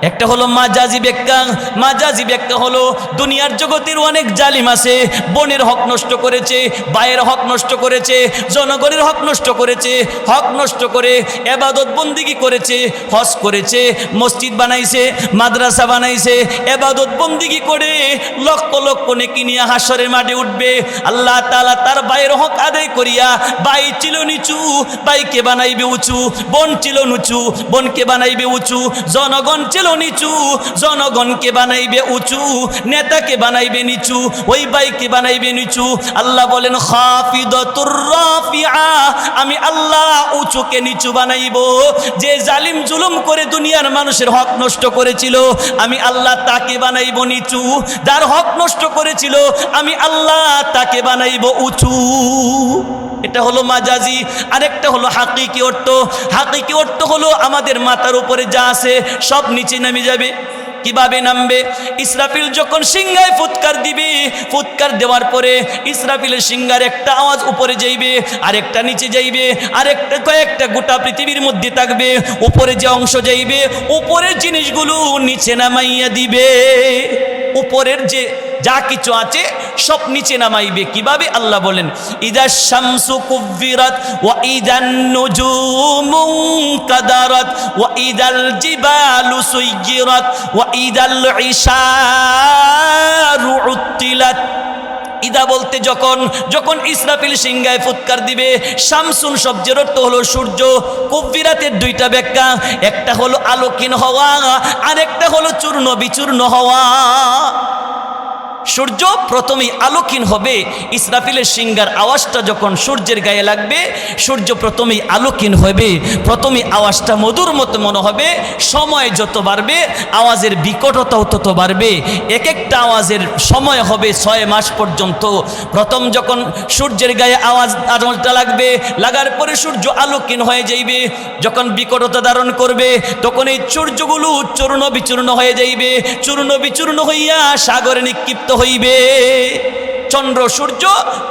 একটা হলো মাজাজি ব্যাখ্যা। মাজাজি ব্যাখ্যা হলো দুনিয়ার জগতের অনেক জালিম আছে, বোনের হক নষ্ট করেছে, ভাইয়ের হক নষ্ট করেছে, জনগণের হক নষ্ট করেছে, হক নষ্ট করে এবাদত বন্দিগি করেছে, হজ করেছে, মসজিদ বানাইছে, মাদ্রাসা বানাইছে, এবাদত বন্দিগি করে লক্ষ লক্ষ নেকি নিয়ে হাসরের মাঠে উঠবে। আল্লাহ তাআলা তার ভাইয়ের হক আদায় করিয়া, ভাই ছিল নিচু, ভাইকে বানাইবে উঁচু, বোন ছিল নিচু, বোনকে বানাইবে উঁচু, জনগণ ছিল নিচু, জনগণকে বানাইবে উঁচু, নেতাকে বানাইবে নিচু, ওই ভাইকে বানাইবে নিচু। আল্লাহ বলেন খাফিদাতুর রাফিআ, আমি আল্লাহ উঁচুকে নিচু বানাইব। যে জালিম জুলুম করে দুনিয়ার মানুষের হক নষ্ট করেছিল, আমি আল্লাহ তাকে বানাইব নিচু। যার হক নষ্ট করেছিল, আমি আল্লাহ তাকে বানাইব উঁচু। এটা হলো মাজাজি। আরেকটা হলো হাকিকি অর্থ। হাকিকি অর্থ হলো আমাদের মাথার উপরে যা আছে সব নিচে নেমে যাবে। কিভাবে নামবে? ইসরাফিল যখন সিংহায় ফুৎকার দিবে, ফুৎকার দেওয়ার পরে ইসরাফিলের সিংহার একটা আওয়াজ উপরে যাইবে, আরেকটা নিচে যাইবে, আরেকটা কয়েকটা গোটা পৃথিবীর মধ্যে থাকবে। উপরে যে অংশ যাইবে, উপরের জিনিসগুলো নিচে নামাইয়া দিবে। উপরের যে যা কিছু আছে সব নিচে নামাইবে। কিভাবে? আল্লাহ বলেন ইদা শামসু কুব্বিরাত ওয়া ইদান নুজুমু কাদারাত ওয়া ইদাল জিবালু সুয়্যিরাত ওয়া ইদাল ইশারু উত্তিলাত। ইদা বলতে যখন, যখন ইসরাফিল সিংহায় ফুৎকার দিবে, শামসুন শব্দের অর্থ হলো সূর্য। কুব্বিরাতের দুইটা ব্যাখ্যা, একটা হলো আলোকহীন হওয়া, আরেকটা হলো চূর্ণ বিচূর্ণ হওয়া। সূর্য প্রথমেই আলোকহীন হবে। ইসরাফিলের সিংহার আওয়াজটা যখন সূর্যের গায়ে লাগবে, সূর্য প্রথমেই আলোকহীন হবে, প্রথমেই আওয়াজটা মধুর মতো মনে হবে। সময় যত বাড়বে আওয়াজের বিকটতাও তত বাড়বে। এক একটা আওয়াজের সময় হবে 6 মাস পর্যন্ত। প্রথম যখন সূর্যের গায়ে আওয়াজটা লাগবে, লাগার পরে সূর্য আলোকহীন হয়ে যাইবে। যখন বিকটতা ধারণ করবে, তখন এই সূর্যগুলো চূর্ণ বিচূর্ণ হয়ে যাইবে। চূর্ণ বিচূর্ণ হইয়া সাগরে নিক্ষিপ্ত হইবে। চন্দ্র সূর্য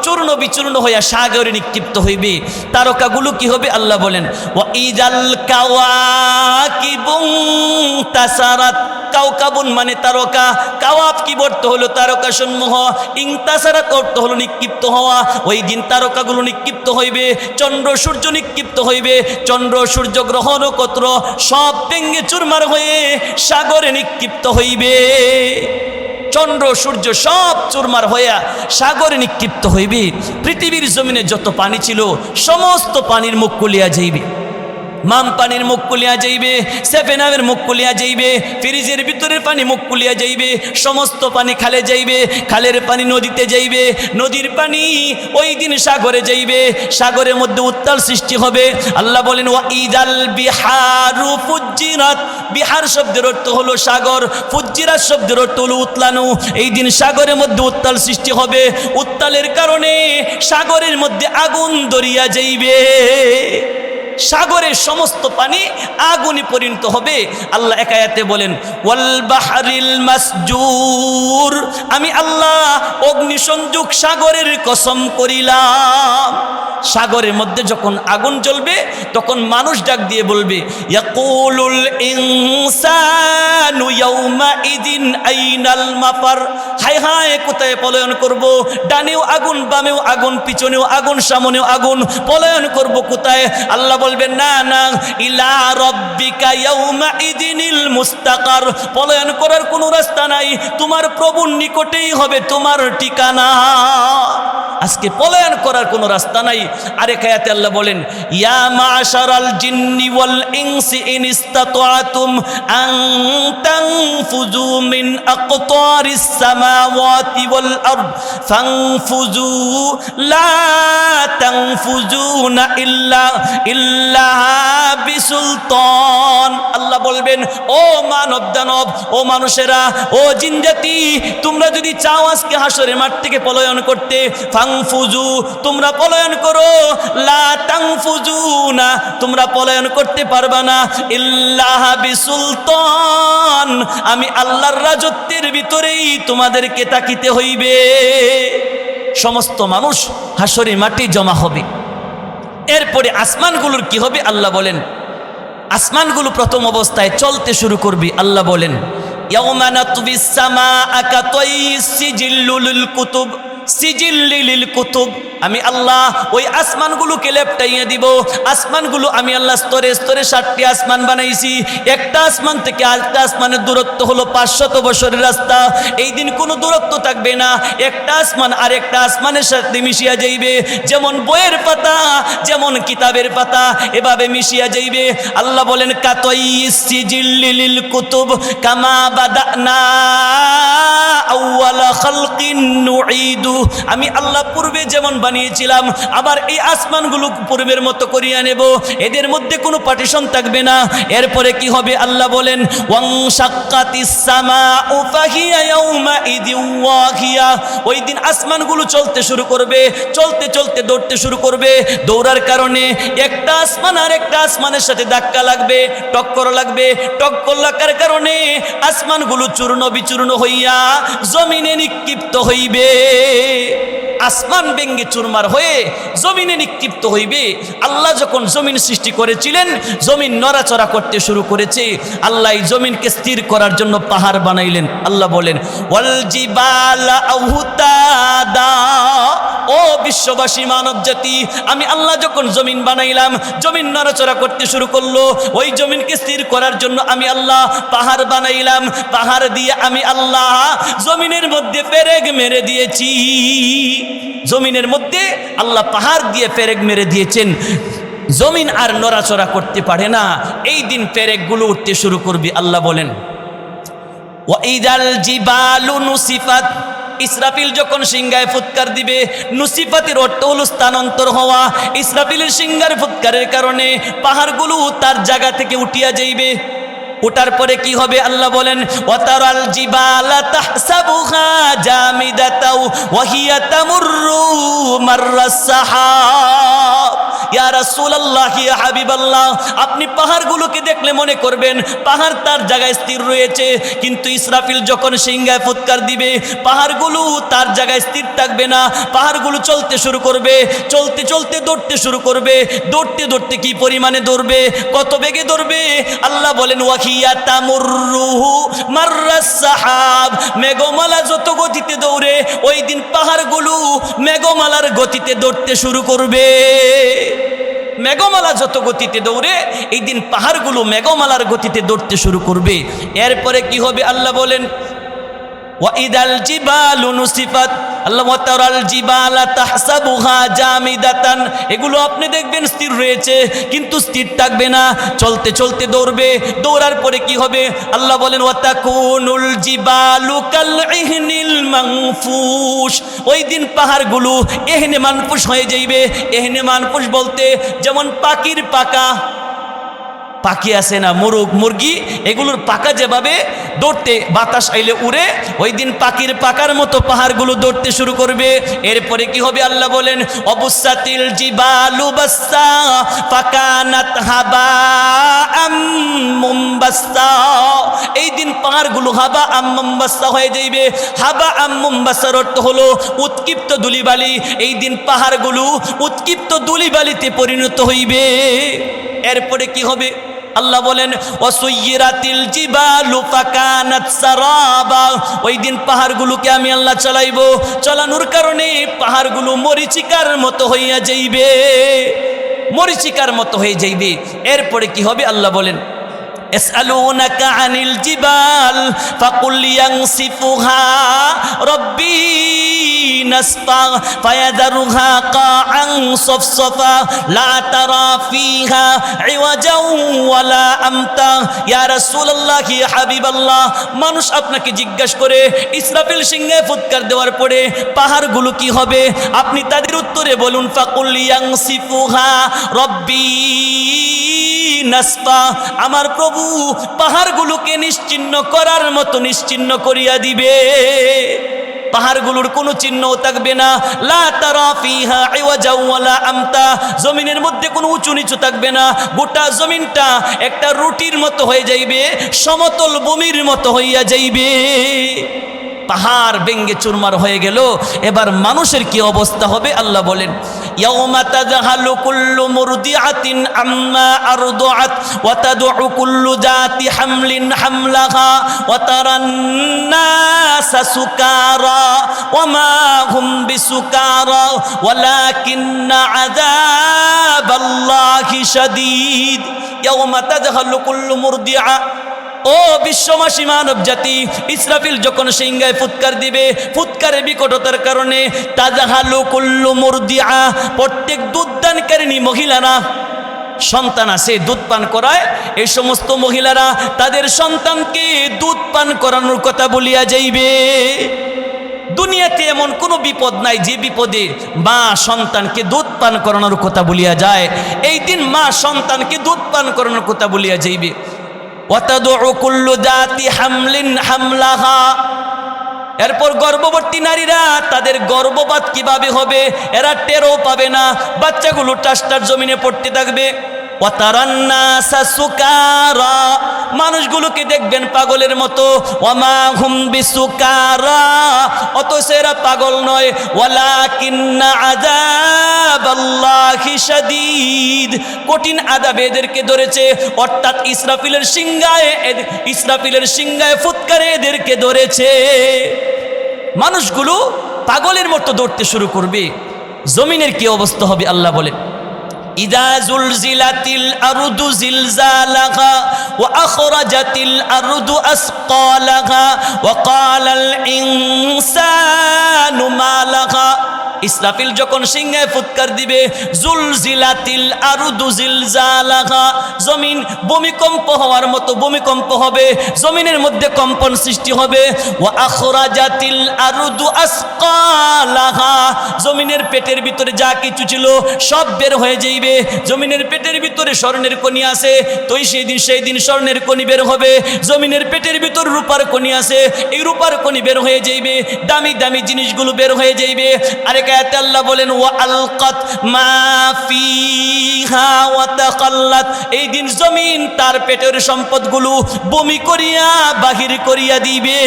চূর্ণ বিচূর্ণ হইয়া সাগরে নিক্ষিপ্ত হইবে। তারকাগুলো কি হবে? আল্লাহ বলেন ওয়া ইজাল কাওয়াকিবুন তাসারাত। কাওকাবুন মানে তারকা, কাওয়াব কি অর্থ হলো তারকা সমূহ, ইনতাসারাত অর্থ হলো নিক্ষিপ্ত হওয়া। ওই দিন তারকাগুলো নিক্ষিপ্ত হইবে, চন্দ্র সূর্য নিক্ষিপ্ত হইবে। চন্দ্র সূর্য গ্রহ নক্ষত্র সব ভেঙে চুরমার হয়ে সাগরে নিক্ষিপ্ত হইবে। চন্দ্র সূর্য সব চুরমার হইয়া সাগরে নিক্ষিপ্ত হইবে। পৃথিবীর জমিনে যত পানি ছিল সমস্ত পানির মুখ খুলিয়া যাইবে। মাম পানির মুখ খুলিয়া যাইবে, সেফেনামের মুখ খুলিয়া যাইবে, ফ্রিজের ভিতরের পানি মুখ খুলিয়া যাইবে। সমস্ত পানি খালে যাইবে, খালের পানি নদীতে যাইবে, নদীর পানি ওই দিন সাগরে যাইবে। সাগরের মধ্যে উত্তাল সৃষ্টি হবে। আল্লাহ বলেন ওয়া ইদাল বিহারু ফুজ্জিরাত। বিহার শব্দের অর্থ হলো সাগর, ফুজ্জিরাত শব্দের অর্থ হলো উতলানো। এই দিন সাগরের মধ্যে উত্তাল সৃষ্টি হবে। উত্তালের কারণে সাগরের মধ্যে আগুন দরিয়া যাইবে। সাগরের সমস্ত পানি আগুনে পরিণত হবে। আল্লাহ এক আয়াতে বলেন ওয়াল বাহরিল মাসজুর, আমি আল্লাহ অগ্নিসংযোগ সাগরের কসম করিলাম। সাগরের মধ্যে যখন আগুন জ্বলবে তখন মানুষ ডাক দিয়ে বলবে ইয়াকুলুল ইনসানু ইয়াউমাইদিন আইনাল মাফার, হায় হায় কোথায় পলায়ন করব, ডানেও আগুন বামেও আগুন পিছনেও আগুন সামনেও আগুন, পলায়ন করব কোথায়? আল্লাহ বলবেন না না, ইলা রাব্বিকা ইয়াউমাইদিনিল মুস্তাকার, পলায়ন করার কোনো রাস্তা নাই, তোমার প্রভুর নিকটেই হবে তোমার ঠিকানা। আজকে পলায়ন করার কোনো রাস্তা নাই। আরেক আয়াতে আল্লাহ বলেন ইয়া মাশারাল জিন্নি ওয়াল ইনসি ইন ইসতাতাতুম আন তানফুযু মিন আকতারিস সামাওয়াতি ওয়াল আরদ ফানফুযু লা তানফুযুনা ইল্লা বিসুলতান। আল্লাহ বলবেন ও মানব দানব, ও মানুষেরা, ও জিনজাতি, তোমরা যদি চাও আজকে হাসরের মাঠ থেকে পলায়ন করতে, ফাংফুজু, তোমরা পলায়ন করো, লা তাংফুজুনা, তোমরা পলায়ন করতে পারবা না, ইল্লাহ বিসুলতান, আমি আল্লাহর রাজত্বের ভিতরেই তোমাদেরকে তাকিতে হইবে। সমস্ত মানুষ হাসরের মাঠে জমা হবে। এরপরে আসমানগুলোর কি হবে? আল্লাহ বলেন আসমানগুলো প্রথম অবস্থায় চলতে শুরু করবে। আল্লাহ বলেন ইয়াউমা নাতবিস সামাআ কাতাইস সিজিল্লুল কুতুব, সিজিল্লিল কুতুব, আমি আল্লাহ ওই আসমানগুলোকে লেপটাইয়া দিব। আসমানগুলো আমি আল্লাহ স্তরে স্তরে 7টি আসমান বানাইছি। একটা আসমান থেকে আরেকটা আসমানের দূরত্ব হলো 500 বছরের রাস্তা। এই দিন কোনো দূরত্ব থাকবে না, একটা আসমান আরেকটা আসমানের সাথে মিশিয়া যাইবে। যেমন বইয়ের পাতা, যেমন কিতাবের পাতা, এভাবে মিশিয়া যাইবে। আল্লাহ বলেন কাতাইস সিজিল্লিল কুতুব কামা বাদানা আউয়ালা খালকিন নুঈদু, আমি আল্লাহ পূর্বে যেমন বানিয়েছিলাম আবার এই আসমানগুলো পূর্বের মতো করিয়া নেব, এদের মধ্যে কোনো পার্টিশন থাকবে না। এরপরে কি হবে? আল্লাহ বলেন ওয়ানশাক্কাতিস সামাউ ফাহিয়া ইয়াউমাইদিন ওয়াহিয়া, ওই দিন আসমানগুলো চলতে শুরু করবে, চলতে চলতে দৌড়তে শুরু করবে। দৌড়ার কারণে একটা আসমান আর একটা আসমানের সাথে ধাক্কা লাগবে, টক্কর লাগবে। টক্কর লাগার কারণে আসমানগুলো চূর্ণ বিচূর্ণ হইয়া জমিনে নিক্ষিপ্ত হইবে। আসমান ভেঙ্গে চুরমার হয়ে জমিনে নিক্ষিপ্ত হইবে। আল্লাহ যখন জমিন সৃষ্টি করেছিলেন, জমিন নড়াচড়া করতে শুরু করেছে। আল্লাহ এই জমিনকে স্থির করার জন্য পাহাড় বানাইলেন। আল্লাহ বলেন ওয়াল জিবালা আউতাদা, ও বিশ্ববাসী মানব জাতি, আমি আল্লাহ যখন জমিন বানাইলাম, জমিন নড়াচড়া করতে শুরু করলো, ওই জমিনকে স্থির করার জন্য আমি আল্লাহ পাহাড় বানাইলাম। পাহাড় দিয়ে আমি আল্লাহ জমিনের মধ্যে পেরেক মেরে দিয়েছি। জমিনের মধ্যে আল্লাহ পাহাড় দিয়ে পেরেক মেরে দিয়েছেন। জমিন আর নড়াচড়া করতে পারে না। এই দিন পেরেকগুলো উঠতে শুরু করবে। আল্লাহ বলেন ওয়াইদাল জিবালু নুসিফাত, ইসরাফিল যখন সিংহায় ফুৎকার দিবে, নুসিফাতের অর্থ হলো স্থানান্তর হওয়া। ইসরাফিলের সিংহার ফুৎকারের কারণে পাহাড়গুলো তার জায়গা থেকে উঠিয়া যাইবে। ওটার পরে কি হবে? আল্লাহ বলেন ওয়াতারাল জিবালা তাহসাবুহা জামিদাতাও ওয়া হিয়া তামুররু মাররাস সাহাব। ইয়া রাসূলুল্লাহ, ইয়া হাবিবাল্লাহ, আপনি পাহাড়গুলোকে দেখলে মনে করবেন পাহাড় তার জায়গায় স্থির রয়েছে, কিন্তু ইসরাফিল যখন সিংহায় ফুৎকার দিবে পাহাড়গুলো তার জায়গায় স্থির থাকবে না। পাহাড়গুলো চলতে শুরু করবে, চলতে চলতে দৌড়তে শুরু করবে। দৌড়তে দৌড়তে কি পরিমাণে দৌড়বে, কত বেগে দৌড়বে? আল্লাহ বলেন ওয়াহিয়া তামুররুহু মাররাস সাহাব, মেঘমালা যত গতিতে দৌড়ে ওই দিন পাহাড়গুলো মেঘমালার গতিতে দৌড়তে শুরু করবে। মেঘমালা যত গতিতে দৌড়ে এই দিন পাহাড়গুলো মেঘমালার গতিতে দৌড়তে শুরু করবে। এরপরে কি হবে? আল্লাহ বলেন ওয়াইদাল জিবালু নুসিফাত, আল্লাহ ওয়াতারাল জিবালা তাহসাবুহা জামিদাতান, এগুলো আপনি দেখবেন স্থির রয়েছে কিন্তু স্থির থাকবে না, চলতে চলতে দৌড়বে। দৌড়ার পরে কি হবে? আল্লাহ বলেন ওয়াতাকুনুল জিবালু কাল ইহনিল মানফুশ, ওই দিন পাহাড়গুলো এহনে মানফুশ হয়ে যাইবে। এহনে মানফুশ বলতে যেমন পাখির পাকা, পাখি আছে না, মোরগ মুরগি, এগুলোর পাকা যেভাবে দৌড়তে বাতাস আইলে উড়ে, ওই দিন পাখির পাকার মতো পাহাড়গুলো দৌড়তে শুরু করবে। এরপরে কি হবে আল্লাহ বলেন, অবুসাতিল জিবালু বাসসা ফাকানাত হাবাআম মুমবাসসা। এই দিন পাহাড়গুলো হাবাআম মুমবাসসা হয়ে যাইবে। হাবাআম মুমবাসসার অর্থ হলো উৎক্ষিপ্ত ধুলিবালি। এই দিন পাহাড়গুলো উৎক্ষিপ্ত ধুলিবালিতে পরিণত হইবে। এরপরে কি হবে আল্লাহ বলেন, ওয়াসুয়িরাতিল জিবালু ফাকানাত সারাবা। ওই দিন পাহাড়গুলোকে আমি আল্লাহ চালাইবো, চালানোর কারণে পাহাড়গুলো মরিচিকার মতো হইয়া যাইবে, মরিচিকার মতো হয়ে যাইবে। এরপরে কি হবে আল্লাহ বলেন, ইয়াসআলুনাকা আনিল জিবাল ফাকুল ইয়ানসিফুহা রাব্বি নাসফা ফায়াদারুহা কাআন সাফসাফা লা তারা ফিহা ইওয়াজাও ওয়ালা আমতা। ইয়া রাসূলুল্লাহ, ইয়া হাবিবাল্লাহ, মানুষ আপনাকে জিজ্ঞাসা করে ইসরাফিল সিংহে ফুৎকার দেওয়ার পরে পাহাড়গুলো কি হবে, আপনি তাদের উত্তরে বলুন, ফাকুল ইয়ানসিফুহা রাব্বি নাসফা, আমার প্রভু পাহাড়গুলোকে নিশ্চিহ্ন করার মতো নিশ্চিহ্ন করিয়া দিবে। পাহাড়গুলোর কোনো চিহ্নও থাকবে না। লা তারা ফিহা ইওয়াজা ওয়ালা আমতা, জমিনের মধ্যে কোনো উঁচু নিচু থাকবে না। গোটা জমিনটা একটা রুটির মতো হয়ে যাইবে, সমতল ভূমির মতো হইয়া যাইবে। পাহাড় ভেঙ্গে চুরমার হয়ে গেল। এবার মানুষের কি অবস্থা হবে আল্লাহ বলেন, ইয়াউমা তাযহালু কুল্লু মুরদিআতিন আম্মা আরদাআত ওয়া তাদউ কুল্লু যাতি হামলিন হামলাহা ওয়া তারান নাসা সুকারা ওয়া মা হুম বিসুকারা ওয়ালাকিন্না আযাবাল্লাহি শাদীদ। ইয়াউমা তাযহালু কুল্লু মুরদিআ, ও বিশ্ববাসী মানব জাতি, ইসরাফিল যখন সিংহায় ফুৎকার দিবে, ফুৎকারের বিকটতার কারণে তাযহালু কুল্লু মুরদিআ, প্রত্যেক দুধদানকারিণী মহিলারা, সন্তান আছে দুধ পান করায়, এই সমস্ত মহিলারা তাদের সন্তানকে দুধ পান করানোর কথা বলিয়া যাইবে। দুনিয়াতে এমন কোনো বিপদ নাই যে বিপদে মা সন্তানকে দুধ পান করানোর কথা বলিয়া যায়। এই দিন মা সন্তানকে দুধ পান করানোর কথা বলিয়া যাইবে। ওয়াতাদউ কুল্লু যাতি হামলিন হামলাহা, এরপর গর্ভবতী নারীরা তাদের গর্ভপাত কিভাবে হবে এরা টেরও পাবে না, বাচ্চাগুলো টাসটার জমিনে পড়তে থাকবে। ওয়া তারান নাসা সুকারা, মানুষগুলোকে দেখবেন পাগলের মতো। ওয়া মা হুম বিসুকারা, অথচ এরা পাগল নয়। ওয়ালাকিন্না আযাবাল্লাহি শাদীদ, কঠিন আযাব এদেরকে ধরেছে, অর্থাৎ ইসরাফিলের সিংহায় ফুৎকারে এদেরকে ধরেছে। মানুষগুলো পাগলের মতো দৌড়তে শুরু করবে। জমিনের কি অবস্থা হবে আল্লাহ বলেন, ইযা যুলজিলাতিল আরদু জিলজালাহা ওয়া আখরাজাতিল আরদু আসকালাহা ওয়া ক্বালাল ইনসানু মা লাহা। ইসরাফিল যখন সিংহায় ফুৎকার দিবে, জুলজিলাতিল আরদু জিলজালাহা, জমিন ভূমিকম্প হওয়ার মতো ভূমিকম্প হবে, জমিনের মধ্যে কম্পন সৃষ্টি হবে। ওয়া আখরাজাতিল আরদু আসকালাহা, জমিনের পেটের ভিতরে যা কিছু ছিল সব বের হয়ে যাইবে। জমিনের পেটের ভিতরে স্বর্ণের কণি আছে, তো সেই দিন স্বর্ণের কণি বের হবে। জমিনের পেটের ভিতর রূপার কণি আছে, এই রূপার কণি বের হয়ে যাইবে। দামি দামি জিনিসগুলো বের হয়ে যাইবে। আরেক আয়াতে আল্লাহ বলেন, ওয়া আলকাত মা ফিহা ওয়া তাকাল্লাত, এই দিন জমিন তার পেটের সম্পদগুলো বমি করিয়া বাহির করিয়া দিবে।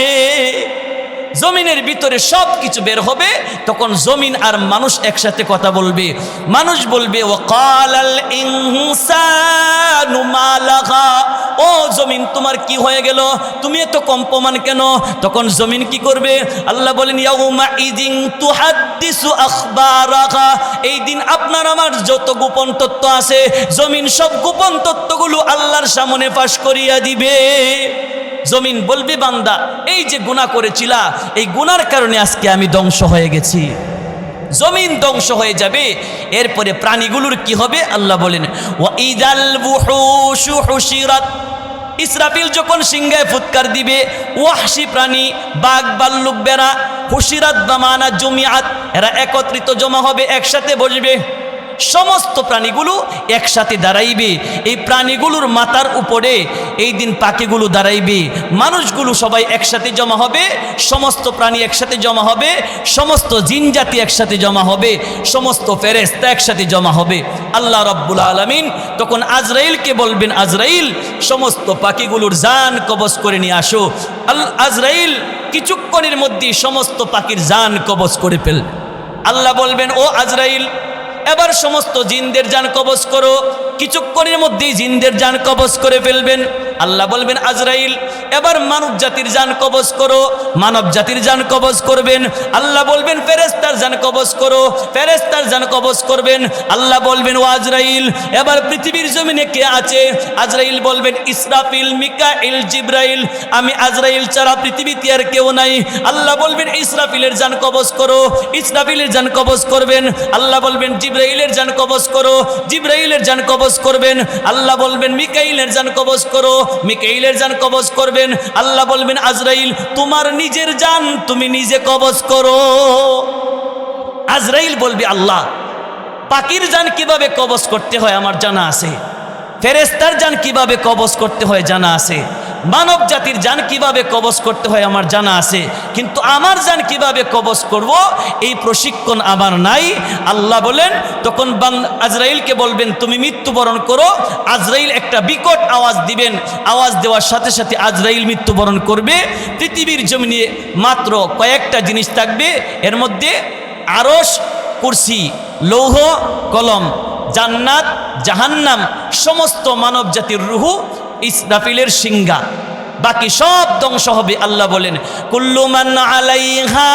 জমিনের ভিতরে সব কিছু বের হবে। তখন জমিন আর মানুষ একসাথে কথা বলবে। মানুষ বলবে, ওয়াকালাল ইনসানু মা লাহা, ও জমিন তোমার কি হয়ে গেল, তুমি এত কম্পমান কেন? তখন জমিন কি করবে আল্লাহ বলেন, ইয়াউমা ইযিন তুহাদ্দিসু আখবারাহা, এই দিন আপনার আমার যত গোপন তথ্য আছে জমিন সব গোপন তথ্যগুলো আল্লাহর সামনে ফাঁস করিয়া দিবে। জমিন বলবে, বান্দা এই যে গুনাহ করেছিলা, এই গুনার কারণে আজকে আমি ধ্বংস হয়ে গেছি। জমিন ধ্বংস হয়ে যাবে। এরপরে প্রাণীগুলোর কি হবে আল্লাহ বলেন, ওয়া ইযাল বুহুশু হুশিরাত, ইসরাফিল যখন সিংহায় ফুৎকার দিবে, ওয়াহশি প্রাণী, বাঘ ভাল্লুক বেড়া, হুশিরাত বা মানা জমিআত, এরা একত্রিত জমা হবে, একসাথে বসবে। সমস্ত প্রাণীগুলো একসাথে দাঁড়াইবে। এই প্রাণীগুলোর মাথার উপরে এই দিন পাখিগুলো দাঁড়াইবে, মানুষগুলো সবাই একসাথে জমা হবে, সমস্ত প্রাণী একসাথে জমা হবে, সমস্ত জিন জাতি একসাথে জমা হবে, সমস্ত ফেরেশতা একসাথে জমা হবে। আল্লাহ রাব্বুল আলামিন তখন আজরাইলকে বলবেন, আজরাইল সমস্ত পাখিগুলোর জান কবজ করে নিয়ে আসো। আজরাইল কিছুক্ষণের মধ্যে সমস্ত পাখির জান কবজ করে ফেল। আল্লাহ বলবেন, ও আজরাইল এবার সমস্ত জিনদের জান কবজ করো। কিছুক্ষণের মধ্যেই জিনদের জান কবজ করে ফেলবেন। আল্লাহ বলবেন, আজরাইল এবার মানব জাতির জান কবজ করো। মানব জাতির জান কবজ করবেন। আল্লাহ বলবেন, ফেরেশতার জান কবজ করো। ফেরেশতার জান কবজ করবেন। আল্লাহ বলবেন, ও আজরাইল এবার পৃথিবীর জমিনে কে আছে? আজরাইল বলবেন, ইসরাফিল, মিকাইল, জিব্রাইল। আমি আজরাইল ছাড়া পৃথিবীতে আর কেউ নাই। আল্লাহ বলবেন, ইসরাফিলের জান কবজ করো। ইসরাফিলের জান কবজ করবেন। আল্লাহ বলবেন, জিব্রাইলের জান কবজ করো। জিব্রাইলের জান কবজ করবেন। আল্লাহ বলবেন, মিকাইলের জান কবজ করো। মিকাইলের জান কবজ করবেন। আল্লাহ বলবেন, আজরাইল তোমার নিজের জান তুমি নিজে কবজ করো। আজরাইল বলবে, আল্লাহ পাখির জান কিভাবে কবজ করতে হয় আমার জানা আছে, ফেরেশতার জান কিভাবে কবজ করতে হয় জানা আছে, মানব জাতির জান কিভাবে কবজ করতে হয় আমার জানা আছে, কিন্তু আমার জান কিভাবে কবজ করব এই প্রশিক্ষণ আমার নাই। আল্লাহ বলেন, তখন আজরাইলকে বলবেন, তুমি মৃত্যুবরণ করো। আজরাইল একটা বিকট আওয়াজ দিবেন। আওয়াজ দেওয়ার সাথে সাথে আজরাইল মৃত্যুবরণ করবে। পৃথিবীর জমিনে মাত্র কয়েকটা জিনিস থাকবে, এর মধ্যে আরশ, কুরসি, লৌহ কলম, জান্নাত, জাহান্নাম, সমস্ত মানব জাতির রুহু, ইসরাফিলের সিংহা, বাকি সব ধ্বংস হবে। আল্লাহ বলেন, কুল্লু মান আলাইহা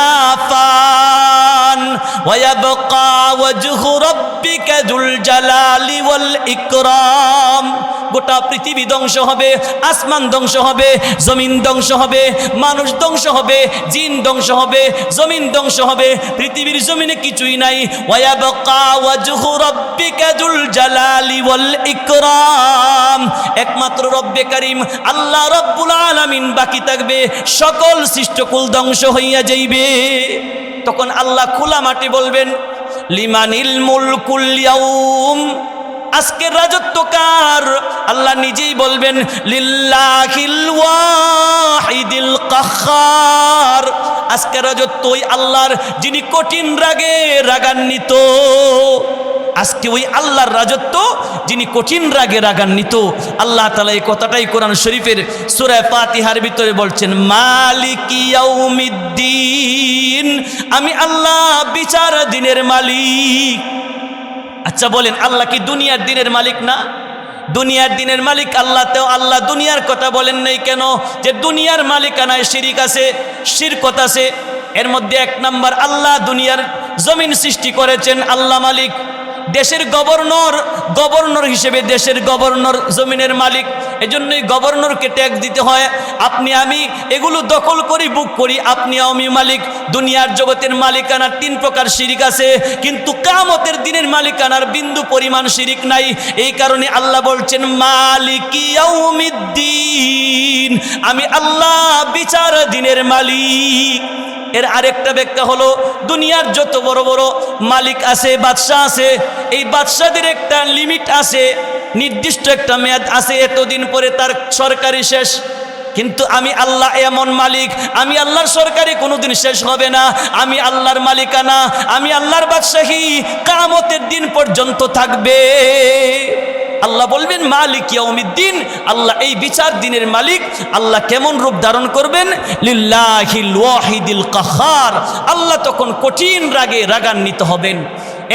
ফান ওয়া ইয়াবকা ওয়াজহু রাব্বিকা যুল জালালি ওয়াল ইকরাম। গোটা পৃথিবী ধ্বংস হবে, আসমান ধ্বংস হবে, জমিন ধ্বংস হবে, মানুষ ধ্বংস হবে, জিন ধ্বংস হবে, জমিন ধ্বংস হবে, পৃথিবীর জমিনে কিছুই নাই। ওয়া ইয়াবকা ওয়াজহু রাব্বিকা যুল জালালি ওয়াল ইকরাম। একমাত্র রব্বে কারীম আল্লাহ রাব্বুল আলামিন বাকি থাকবে, সকল সৃষ্টকুল ধ্বংস হইয়া যাইবে। তখন আল্লাহ খোলা মাটি বলবেন, লিমানিল মুলকুল ইয়াউম, আজকের রাজত্ব কার? আল্লাহ নিজেই বলবেন, লিল্লাহিল ওয়াহিদিল কাহ্হার। আজকের রাজত্ব ওই আল্লাহর, যিনি কঠিন রাগে রাগান্বিত। আজকে ওই আল্লাহর রাজত্ব, যিনি কঠিন রাগে রাগান্বিত। আল্লাহ তাআলা এই কথাটাই কোরআন শরীফের সূরা ফাতিহার ভিতরে বলছেন, মালিকি ইয়াউমিদ্দিন, আমি আল্লাহ বিচার দিনের মালিক। আচ্ছা বলেন, আল্লাহ কি দুনিয়ার দিনের মালিক না? দুনিয়ার দিনের মালিক আল্লাহ। তো আল্লাহ দুনিয়ার কথা বলেন নাই কেন? যে দুনিয়ার মালিকানায় শিরিক আছে, শিরকত আছে। এর মধ্যে এক নাম্বার, আল্লাহ দুনিয়ার জমিন সৃষ্টি করেছেন, আল্লাহ মালিক। দেশের গভর্নর হিসেবে দেশের গভর্নর জমিনের মালিক। এজন্যই গভর্নরকে ট্যাক্স দিতে হয়। আপনি আমি এগুলো দখল করি, বুক করি, আপনি আমি মালিক। দুনিয়ার জগতের মালিকানার 3 প্রকার শিরিক আছে, কিন্তু কিয়ামতের দিনের মালিকানার বিন্দু পরিমাণ শিরিক নাই। এই কারণে আল্লাহ বলছেন, মালিকি ইয়াউমিদ্দিন, আমি আল্লাহ বিচার দিনের মালিক। এর আরেকটা ব্যাখ্যা হলো, দুনিয়ার যত বড় বড় মালিক আছে, বাদশাহ আছে, এই বাদশাদের একটা লিমিট আছে, নির্দিষ্ট একটা মেয়াদ আছে, এতদিন পরে তার সরকারি শেষ। কিন্তু আমি আল্লাহ এমন মালিক, আমি আল্লাহর সরকারি কোনোদিন শেষ হবে না। আমি আল্লাহর মালিকানা, আমি আল্লাহর বাদশাহী কিয়ামতের দিন পর্যন্ত থাকবে। আল্লাহ বলবেন, মালিক ইয়াউমিদ্দিন, আল্লাহ এই বিচার দিনের মালিক। আল্লাহ কেমন রূপ ধারণ করবেন? লিল্লাহিল ওয়াহিদিল কাহ্হার। আল্লাহ তখন কঠিন রাগে রাগান্বিত হবেন।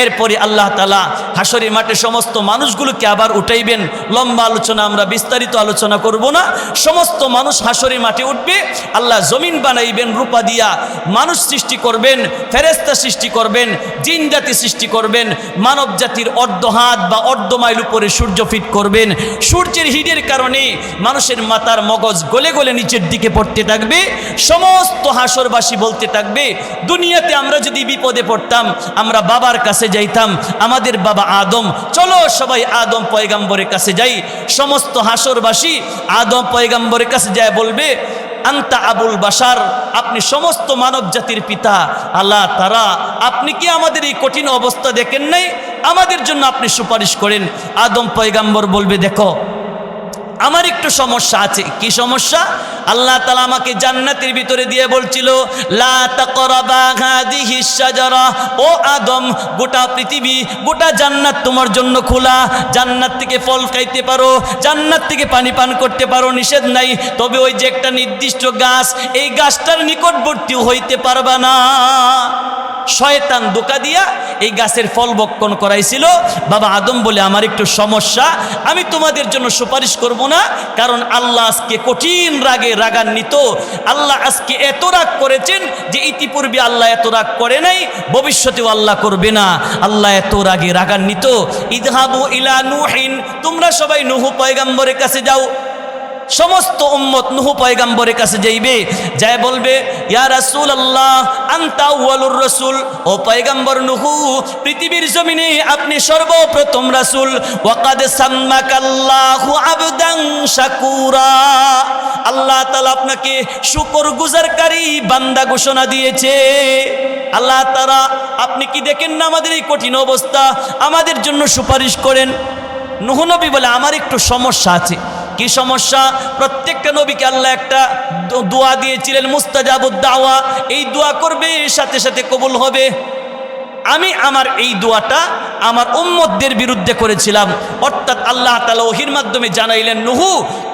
এরপরে আল্লাহ তাআলা হাসরের মাঠে সমস্ত মানুষগুলোকে আবার উঠাইবেন। লম্বা আলোচনা, আমরা বিস্তারিত আলোচনা করব না। সমস্ত মানুষ হাসরের মাঠে উঠবে। আল্লাহ জমিন বানাইবেন রূপা দিয়া, মানুষ সৃষ্টি করবেন, ফেরেশতা সৃষ্টি করবেন, জিন জাতি সৃষ্টি করবেন, মানব জাতির অর্ধ হাত বা অর্ধ মাইল উপরে সূর্য ফিট করবেন। সূর্যের হিটের কারণে মানুষের মাথার মগজ গলে গলে নিচের দিকে পড়তে থাকবে। সমস্ত হাসরবাসী বলতে থাকবে, দুনিয়াতে আমরা যদি বিপদে পড়তাম, আমরা বাবার কাছে যাইতাম, আমাদের বাবা আদম, চলো সবাই আদম পয়গাম্বরের কাছে যাই। সমস্ত হাসরবাসী আদম পয়গাম্বরের কাছে যায় বলবে, আন্তা আবুল বাশার, আপনি সমস্ত মানব জাতির পিতা। আল্লাহ তারা, আপনি কি আমাদের এই কঠিন অবস্থা দেখেন নাই? আমাদের জন্য আপনি সুপারিশ করেন। আদম পয়গাম্বর বলবে, দেখো আমার একটু সমস্যা আছে। কি সমস্যা? আল্লাহ তাআলা আমাকে জান্নাতের ভিতরে দিয়ে বলছিল, লা তাকরাবা হাদিহিশ শাজারা, ও আদম গোটা পৃথিবী গোটা জান্নাত তোমার জন্য খোলা, জান্নাত থেকে ফল খাইতে পারো, জান্নাত থেকে পানি পান করতে পারো, নিষেধ নাই, তবে ওই যে একটা নির্দিষ্ট গাছ, এই গাছটার নিকটবর্তীও হইতে পারবা না। শয়তান ধোঁকা দিয়া এই গাছের ফল ভক্ষণ করাইছিল। বাবা আদম বলে, আমার একটু সমস্যা, আমি তোমাদের জন্য সুপারিশ করব না, কারণ আল্লাহ আজকে কঠিন রাগে রাগান্বিত। আল্লাহ আজকে এত রাগ করেছেন যে ইতিপূর্বে আল্লাহ এত রাগ করে নাই, ভবিষ্যতেও আল্লাহ করবে না। আল্লাহ এত রাগে রাগান্বিত। ইযহাবু ইলা নূহিন, তোমরা সবাই নূহ পয়গম্বরের কাছে যাও। সমস্ত উম্মত নূহ পয়গম্বরের কাছে যাইবে, যায় বলবে, ইয়া রাসূলুল্লাহ আনতা আউয়ালুর রাসূল, ও পয়গম্বর নূহ, পৃথিবীর জমিনে আপনি সর্বপ্রথম রাসূল। ওয়াকাদ সাম্মাকাল্লাহু আবদান শাকুরা, আল্লাহ তাআলা আপনাকে শুকরগুজারকারী বান্দা ঘোষণা দিয়েছে। আল্লাহ তাআলা, আপনি কি দেখেন না আমাদের এই কঠিন অবস্থা, আমাদের জন্য সুপারিশ করেন। নূহ নবী বলে, আমার একটু সমস্যা আছে। কি সমস্যা? প্রত্যেকটা নবীকে আল্লাহ একটা দোয়া দিয়েছিলেন, মুস্তাজাবুদ দাওয়া, এই দোয়া করবে সাথে সাথে কবুল হবে। আমি আমার এই দোয়াটা আমার উম্মতদের বিরুদ্ধে করেছিলাম, অর্থাৎ আল্লাহ তাআলা ওহীর মাধ্যমে জানাইলেন, নূহ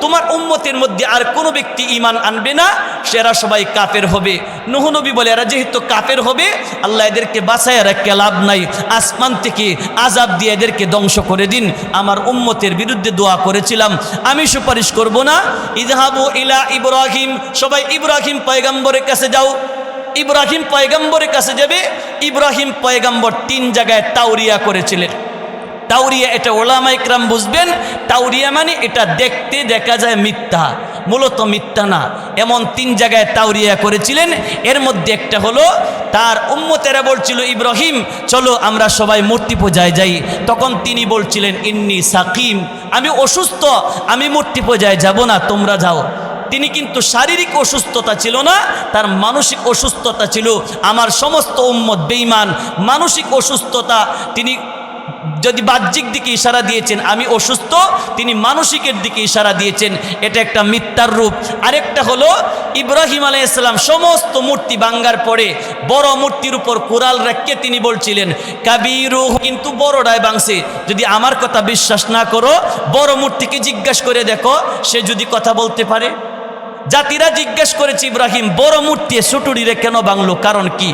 তোমার উম্মতের মধ্যে আর কোনো ব্যক্তি ঈমান আনবে না, সেরা সবাই কাফের হবে। নূহ নবী বলে, এরা যেহেতু কাফের হবে, আল্লাহ এদেরকে বাঁচায় রাখতে লাভ নাই, আসমান থেকে আযাব দিয়ে এদেরকে ধ্বংস করে দিন। আমার উম্মতের বিরুদ্ধে দোয়া করেছিলাম, আমি সুপারিশ করব না। ইযহাবু ইলা ইব্রাহিম, সবাই ইব্রাহিম পয়গম্বরের কাছে যাও। ইব্রাহিম পয়গম্বরের কাছে যাবে। ইব্রাহিম পয়গম্বর 3 জায়গায় তাওরিয়া করেছিলেন। তাওরিয়া, এটা ওলামা ইকরাম বুঝবেন, তাওরিয়া মানে এটা দেখতে দেখা যায় মিথ্যা, মূলত মিথ্যা না, এমন 3 জায়গায় তাওরিয়া করেছিলেন। এর মধ্যে একটা হলো, তার উম্মতেরা বলছিল, ইব্রাহিম চলো আমরা সবাই মূর্তি পূজায় যাই। তখন তিনি বলছিলেন, ইন্নী সাকিম, আমি অসুস্থ, আমি মূর্তি পূজায় যাব না, তোমরা যাও। তিনি কিন্তু শারীরিক অসুস্থতা ছিল না, তার মানসিক অসুস্থতা ছিল। আমার সমস্ত উম্মত বেঈমান, মানসিক অসুস্থতা। তিনি যদি বাহ্যিক দিকে ইশারা দিয়েছেন আমি অসুস্থ, তিনি মানসিকের দিকে ইশারা দিয়েছেন, এটা একটা মিথ্যার রূপ। আরেকটা হলো, ইব্রাহিম আলাইহিস সালাম সমস্ত মূর্তি ভাঙ্গার পরে বড় মূর্তির উপর কোরাল রেখে তিনি বলছিলেন, কাবীরু, কিন্তু বড়টায় ভাঙছে। যদি আমার কথা বিশ্বাস না করো, বড় মূর্তিকে জিজ্ঞাসা করে দেখো, সে যদি কথা বলতে পারে। জাতিরা জিজ্ঞেস করেছে, ইব্রাহিম বড় মূর্তি ছোটুরিরে কেন ভাঙলো, কারণ কি?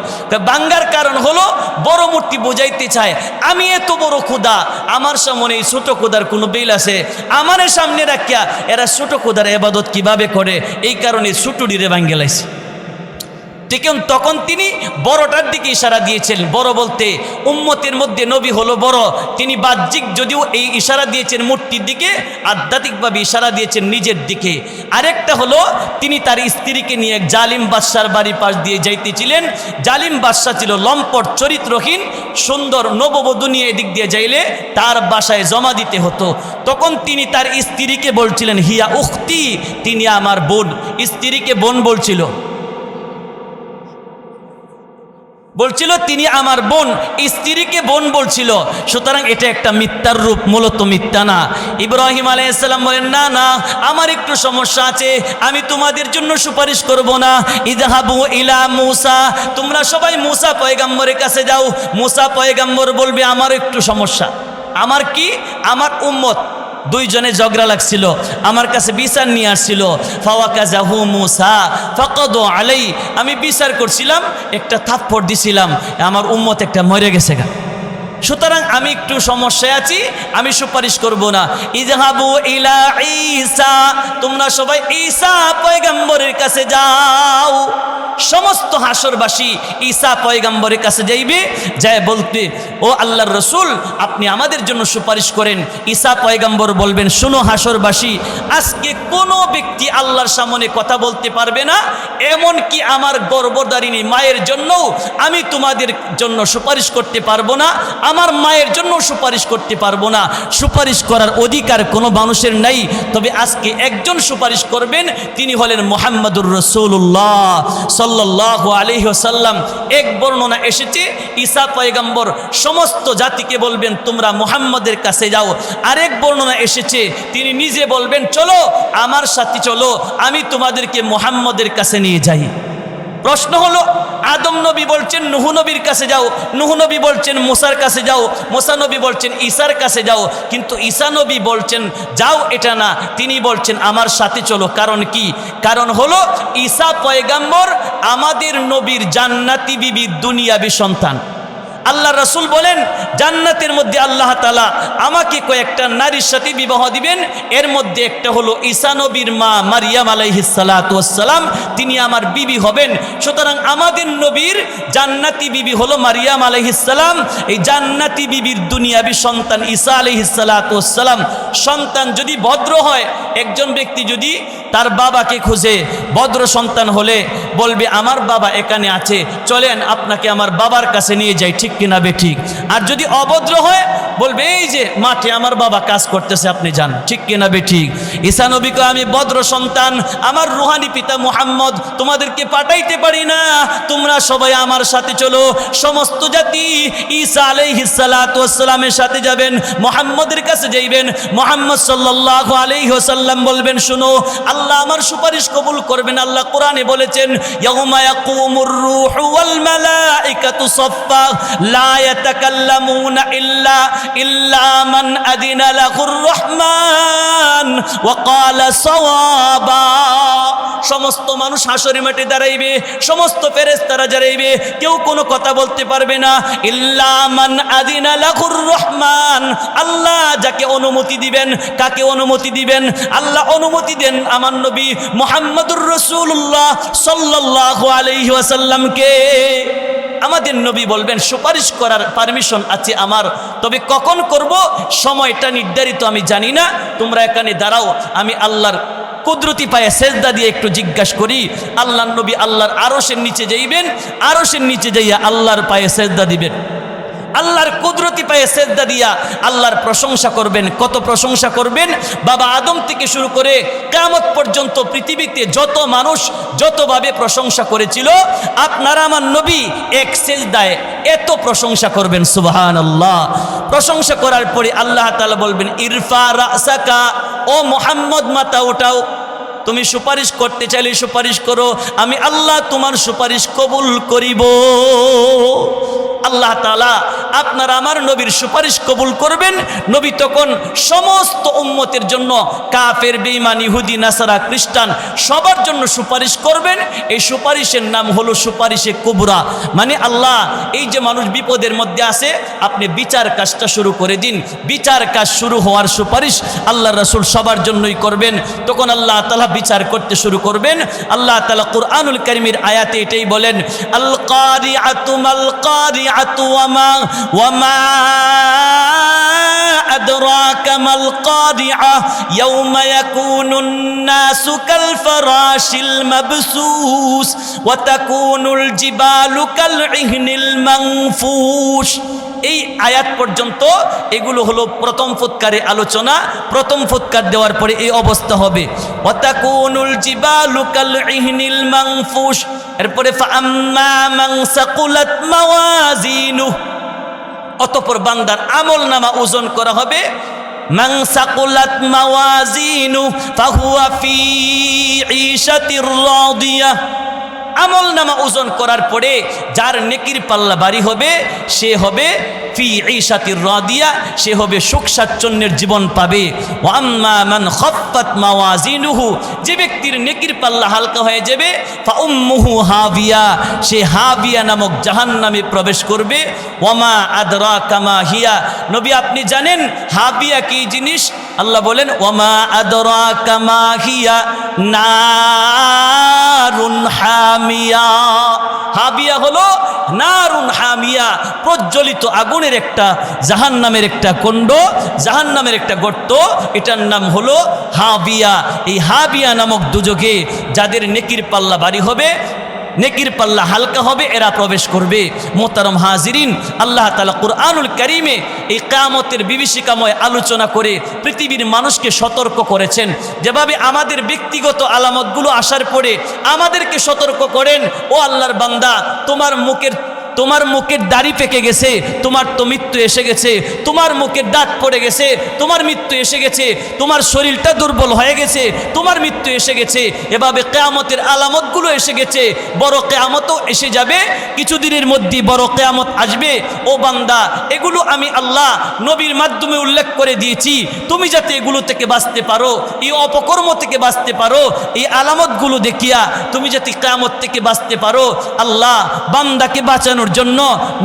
ভাঙ্গার কারণ হলো, বড় মূর্তি বোঝাইতে চায় আমি এত বড় খোদা, আমার সামনে এই ছোট খোদার কোনো বেল আছে, আমার সামনে রাখিয়া এরা ছোট খোদার ইবাদত কিভাবে করে, এই কারণে ছোটুরিরে ভাঙ্গে লাইছে। ঠিক তখন তিনি বড়টার দিকে ইশারা দিয়েছেন। বড় বলতে উম্মতের মধ্যে নবী হলো বড়। তিনি বাহ্যিক যদিও এই ইশারা দিয়েছেন মূর্তির দিকে, আধ্যাত্মিকভাবে ইশারা দিয়েছেন নিজের দিকে। আরেকটা হলো, তিনি তার স্ত্রীকে নিয়ে এক জালিম বাদশার বাড়ির পাশ দিয়ে যাইতেছিলেন। জালিম বাদশা ছিল লম্পট চরিত্রহীন, সুন্দর নববধূ নিয়ে এদিক দিয়ে যাইলে তার বাসায় জমা দিতে হতো। তখন তিনি তার স্ত্রীকে বলছিলেন, হিয়া উখতি, তিনি আমার বোন। স্ত্রীকে বোন বলছিল, তিনি আমার বোন, স্ত্রীকে বোন বলছিল। সুতরাং এটা একটা মিথ্যার রূপ, মূলত মিথ্যা না। ইব্রাহিম আলাইহিস সালাম বলেন, না না, আমার একটু সমস্যা আছে, আমি তোমাদের জন্য সুপারিশ করব না। ইযহাবু ইলা মূসা, তোমরা সবাই মূসা পয়গম্বরের কাছে যাও। মূসা পয়গম্বর বলবে, আমার একটু সমস্যা। আমার কি? আমার উম্মত দুইজনে ঝগড়া লাগছিল, আমার কাছে বিচার নিয়ে আসছিল। ফাওয়াকাযাহু মূসা ফাকাদু আলাই, আমি বিচার করছিলাম, একটা থাপ্পড় দিছিলাম, আমার উম্মত একটা মরে গেছে গা। সুতরাং আমি একটু সমস্যায় আছি, আমি সুপারিশ করব না। ইযহাবু ইলা ঈসা, তোমরা সবাই ঈসা পয়গম্বরের কাছে যাও। সমস্ত হাসরবাসী ঈসা পয়গম্বরের কাছে যাইবে, যায় বলতে, ও আল্লাহর রসুল আপনি আমাদের জন্য সুপারিশ করেন। ঈসা পয়গম্বর বলবেন, শুনো হাসরবাসী, আজকে কোনো ব্যক্তি আল্লাহর সামনে কথা বলতে পারবে না, এমন কি আমার গর্ভধারিণী মায়ের জন্যও আমি তোমাদের জন্য সুপারিশ করতে পারবো না। আমার মায়ের জন্য সুপারিশ করতে পারবো না। সুপারিশ করার অধিকার কোনো মানুষের নাই। তবে আজকে একজন সুপারিশ করবেন, তিনি হলেন মুহাম্মাদুর রাসূলুল্লাহ সাল্লাল্লাহু আলাইহি ওয়াসাল্লাম। এক বর্ণনা এসেছে ঈসা পয়গম্বর সমস্ত জাতিকে বলবেন তোমরা মুহাম্মাদের কাছে যাও। আরেক বর্ণনা এসেছে তিনি নিজে বলবেন চলো আমার সাথে চলো, আমি তোমাদেরকে মুহাম্মাদের কাছে নিয়ে যাই। প্রশ্ন হলো আদম নবী বলছেন নূহ নবীর কাছে যাও, নূহ নবী বলছেন মুসার কাছে যাও, মুসা নবী বলছেন ঈসার কাছে যাও, কিন্তু ঈসা নবী বলছেন যাও এটা না, তিনি বলছেন আমার সাথে চলো। কারণ কি? কারণ হলো ঈসা পয়গম্বর আমাদের নবীর জান্নাতি বিবি দুনিয়াবী সন্তান। আল্লাহ রাসূল বলেন জান্নাতের মধ্যে আল্লাহ তাআলা আমাকে কয়েকটা নারীর সাথে বিবাহ দিবেন, এর মধ্যে একটা হলো ঈসা নবীর মা মারিয়াম আলাইহিস সালাতু ওয়াস সালাম, তিনি আমার বিবি হবেন। সুতরাং আমাদের নবীর জান্নাতি বিবি হলো মারিয়াম আলাইহিস সালাম। এই জান্নাতি বিবির দুনিয়াবী সন্তান ঈসা আলাইহিস সালাতু ওয়াস সালাম। সন্তান যদি ভদ্র হয়, একজন ব্যক্তি যদি তার বাবাকে খুঁজে ভদ্র সন্তান হলে বলবে আমার বাবা এখানে আছে, চলেন আপনাকে আমার বাবার কাছে নিয়ে যাই, ঠিক কিনা বে ঠিক? আর যদি অভদ্র হয় বলবে এই যে মাঠে আমার বাবা কাজ করতেছে, আপনি যান, ঠিক কিনা বে ঠিক? ঈসা নবীকে আমি ভদ্র সন্তান, আমার রুহানি পিতা মুহাম্মদ, তোমাদেরকে পাঠাইতে পারি না, তোমরা সবাই আমার সাথে চলো। সমস্ত জাতি ঈসা আলাইহিস সালাতু ওয়াস সালামের সাথে যাবেন, মুহাম্মদের কাছে যাইবেন। মুহাম্মদ সাল্লাল্লাহু আলাইহি ওয়াসাল্লাম বলবেন শুনো আল্লাহ আমার সুপারিশ কবুল করবেন। আল্লাহ কোরআনে বলেছেন ইয়াউমা ইয়াকুমুর রূহু ওয়াল মালাইকাতু সাফফা লা ইয়াতাকাল্লামুনা ইল্লা মান আদিনা লাহুর রহমান ওয়া ক্বালা সাওয়াবা। সমস্ত মানুষ হাসরের মাঠে দাঁড়াইবে, সমস্ত ফেরেশতারা দাঁড়াইবে, কেউ কোনো কথা বলতে পারবে না। ইল্লা মান আদিনা লাহুর রহমান, আল্লাহ যাকে অনুমতি দিবেন। কাকে অনুমতি দিবেন? আল্লাহ অনুমতি দেন আমার নবী মুহাম্মদুর রাসূলুল্লাহ সাল্লাল্লাহু আলাইহি ওয়াসাল্লামকে। আমাদের নবী বলবেন সুপারিশ করার পারমিশন আছে আমার, তবে কখন করব সময়টা নির্ধারিত আমি জানি না, তোমরা এখানে দাঁড়াও, আমি আল্লাহর কুদরতি পায়ে সেজদা দিয়ে একটু জিজ্ঞাসা করি। আল্লাহর নবী আল্লাহর আরশের নিচে যাইবেন, আরশের নিচে যাইয়া আল্লাহর পায়ে সেজদা দিবেন, আল্লাহর কুদরতি পায়ে সেজদা দিয়া আল্লাহর প্রশংসা করবেন। কত প্রশংসা করবেন? বাবা আদম থেকে শুরু করে কিয়ামত পর্যন্ত পৃথিবীতে যত মানুষ যতভাবে প্রশংসা করেছিল, আপনারা আমার নবী এক সেজদায় এত প্রশংসা করবেন। সুবহানাল্লাহ। প্রশংসা করার পরে আল্লাহ তাআলা বলবেন ইরফা রাসাকা, ও মুহাম্মদ মাথা উঠাও, তুমি সুপারিশ করতে চাইলে সুপারিশ করো, আমি আল্লাহ তোমার সুপারিশ কবুল করিব। আল্লাহ তাআলা আপনার আমার নবীর সুপারিশ কবুল করবেন। নবী তখন সমস্ত উম্মতের জন্য, কাফের, বেঈমান, ইহুদি, নাসারা, খ্রিস্টান, সবার জন্য সুপারিশ করবেন। এই সুপারিশের নাম হলো সুপারিশে কুবরা। মানে আল্লাহ এই যে মানুষ বিপদের মধ্যে আছে, আপনি বিচার কাজটা শুরু করে দিন। বিচার কাজ শুরু হওয়ার সুপারিশ আল্লাহ রাসূল সবার জন্যই করবেন। তখন আল্লাহ তাআলা বিচার করতে শুরু করবেন। আল্লাহ তাআলা কুরআনুল কারীমের আয়াতে এটাই বলেন আল কারিআতু মাল কারিআতু ওয়ামা আদরাকা মাল কারিআ ইয়াউমা ইয়াকুনুন নাসু কাল ফারাশিল মাবসুস ওয়া তাকুনুল জিবালু কাল ইহনিল মানফুশ। এই আয়াত পর্যন্ত এগুলো হলো প্রথম ফুৎকারে আলোচনা। প্রথম ফুৎকার দেওয়ার পরে এই অবস্থা হবে ওয়াতাকুনুল জিবালু কাল ইহনিল মানফুশ। এরপরে ফাআম্মা মান সাকুলাত মাওয়াজিনু, অতঃপর বান্দার আমল নামা ওজন করা হবে। মান সাকুলাত মাওয়াজিনু ফাহুয়া ফি ঈশাতির রাদিয়া। আমল নামা ওজন করার পরে যার নেকির পাল্লা ভারী হবে সে হবে ফি ঈশাতির রাদিয়া, সে হবে সুখ স্বাচ্ছন্দ্যের জীবন পাবে। ওয়া আম্মা মান খাফফাত মাওয়াজিনুহু, যে ব্যক্তির নেকির পাল্লা হালকা হয়ে যাবে, ফা উম্মুহু হাবিয়া, সে হাবিয়া নামক জাহান্নামে প্রবেশ করবে। ওয়ামা আদরাকা মা হিয়া, নবী আপনি জানেন হাবিয়া কি জিনিস? আল্লাহ বলেন ওয়ামা আদরাকা মা হিয়া নারুন হামিয়া। হাবিয়া হলো নারুন হামিয়া, প্রজ্বলিত আগুনের একটা, জাহান্নামের একটা কুণ্ড, জাহান্নামের একটা গর্ত, এটার নাম হলো হাবিয়া। এই হাবিয়া নামক দুজকে যাদের নেকির পাল্লা ভারী হবে, নেকির পাল্লা হালকা হবে, এরা প্রবেশ করবে। মোহতারম হাজিরিন, আল্লাহ তাআলা কুরআনুল কারীমে এই কিয়ামতের বিভীষিকাময় আলোচনা করে পৃথিবীর মানুষকে সতর্ক করেছেন। যেভাবে আমাদের ব্যক্তিগত আলামতগুলো আসার পরে আমাদেরকে সতর্ক করেন, ও আল্লাহর বান্দা, তোমার মুখের দাড়ি পেকে গেছে, তোমার তো মৃত্যু এসে গেছে। তোমার মুখের দাঁত পড়ে গেছে, তোমার মৃত্যু এসে গেছে। তোমার শরীরটা দুর্বল হয়ে গেছে, তোমার মৃত্যু এসে গেছে। এভাবে কিয়ামতের আলামতগুলো এসে গেছে। বড় কিয়ামতও এসে যাবে, কিছুদিনের মধ্যেই বড় কিয়ামত আসবে। ও বান্দা, এগুলো আমি আল্লাহ নবীর মাধ্যমে উল্লেখ করে দিয়েছি, তুমি যাতে এগুলো থেকে বাঁচতে পারো, এই অপকর্ম থেকে বাঁচতে পারো, এই আলামতগুলো দেখিয়া তুমি যাতে কিয়ামত থেকে বাঁচতে পারো। আল্লাহ বান্দাকে বাঁচানোর জন্য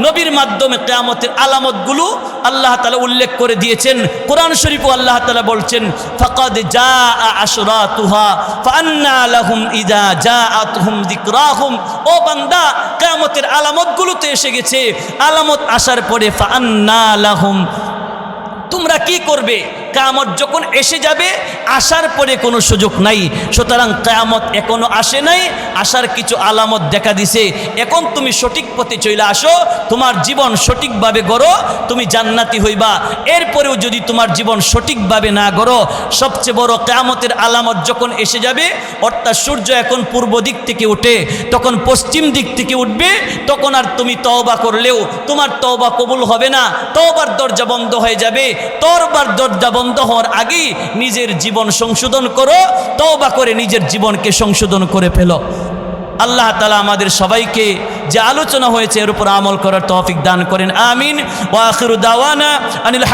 নবীর মাধ্যমে কিয়ামতের আলামতগুলো আল্লাহ তাআলা উল্লেখ করে দিয়েছেন। কোরআন শরীফে আল্লাহ তাআলা বলছেন, ফাকাদ জাআ আশরাতুহা ফাআন্না লাহুম ইযা জাআতহুম যিকরাহুম। ও বান্দা, কিয়ামতের আলামতগুলো তো এসে গেছে, আলামত আসার পরে ফাআন্না লাহুম, তোমরা কি করবে? কিয়ামত যখন এসে যাবে, আসার পরে কোনো সুযোগ নাই। সুতরাং কিয়ামত এখনো আসে নাই, আসার কিছু আলামত দেখা দিছে। এখন তুমি সঠিক পথে চলে আসো, তোমার জীবন সঠিকভাবে গড়ো, তুমি জান্নাতি হইবা। এরপরেও যদি তোমার জীবন সঠিকভাবে না গড়ো, সবচেয়ে বড় কিয়ামতের আলামত যখন এসে যাবে, অর্থাৎ সূর্য এখন পূর্ব দিক থেকে উঠে, তখন পশ্চিম দিক থেকে উঠবে, তখন আর তুমি তওবা করলেও তোমার তওবা কবুল হবে না, তওবার দরজা বন্ধ হয়ে যাবে। তওবার দরজা বন্ধ হওয়ার আগেই নিজের জীবন সংশোধন করো, তওবা করে নিজের জীবনকে সংশোধন করে ফেলো। আল্লাহ তাআলা আমাদের সবাইকে যে আলোচনা হয়েছে এর উপর আমল করার তৌফিক দান করেন। আমিন। ওয়া আখিরু দাওয়ানা আনিল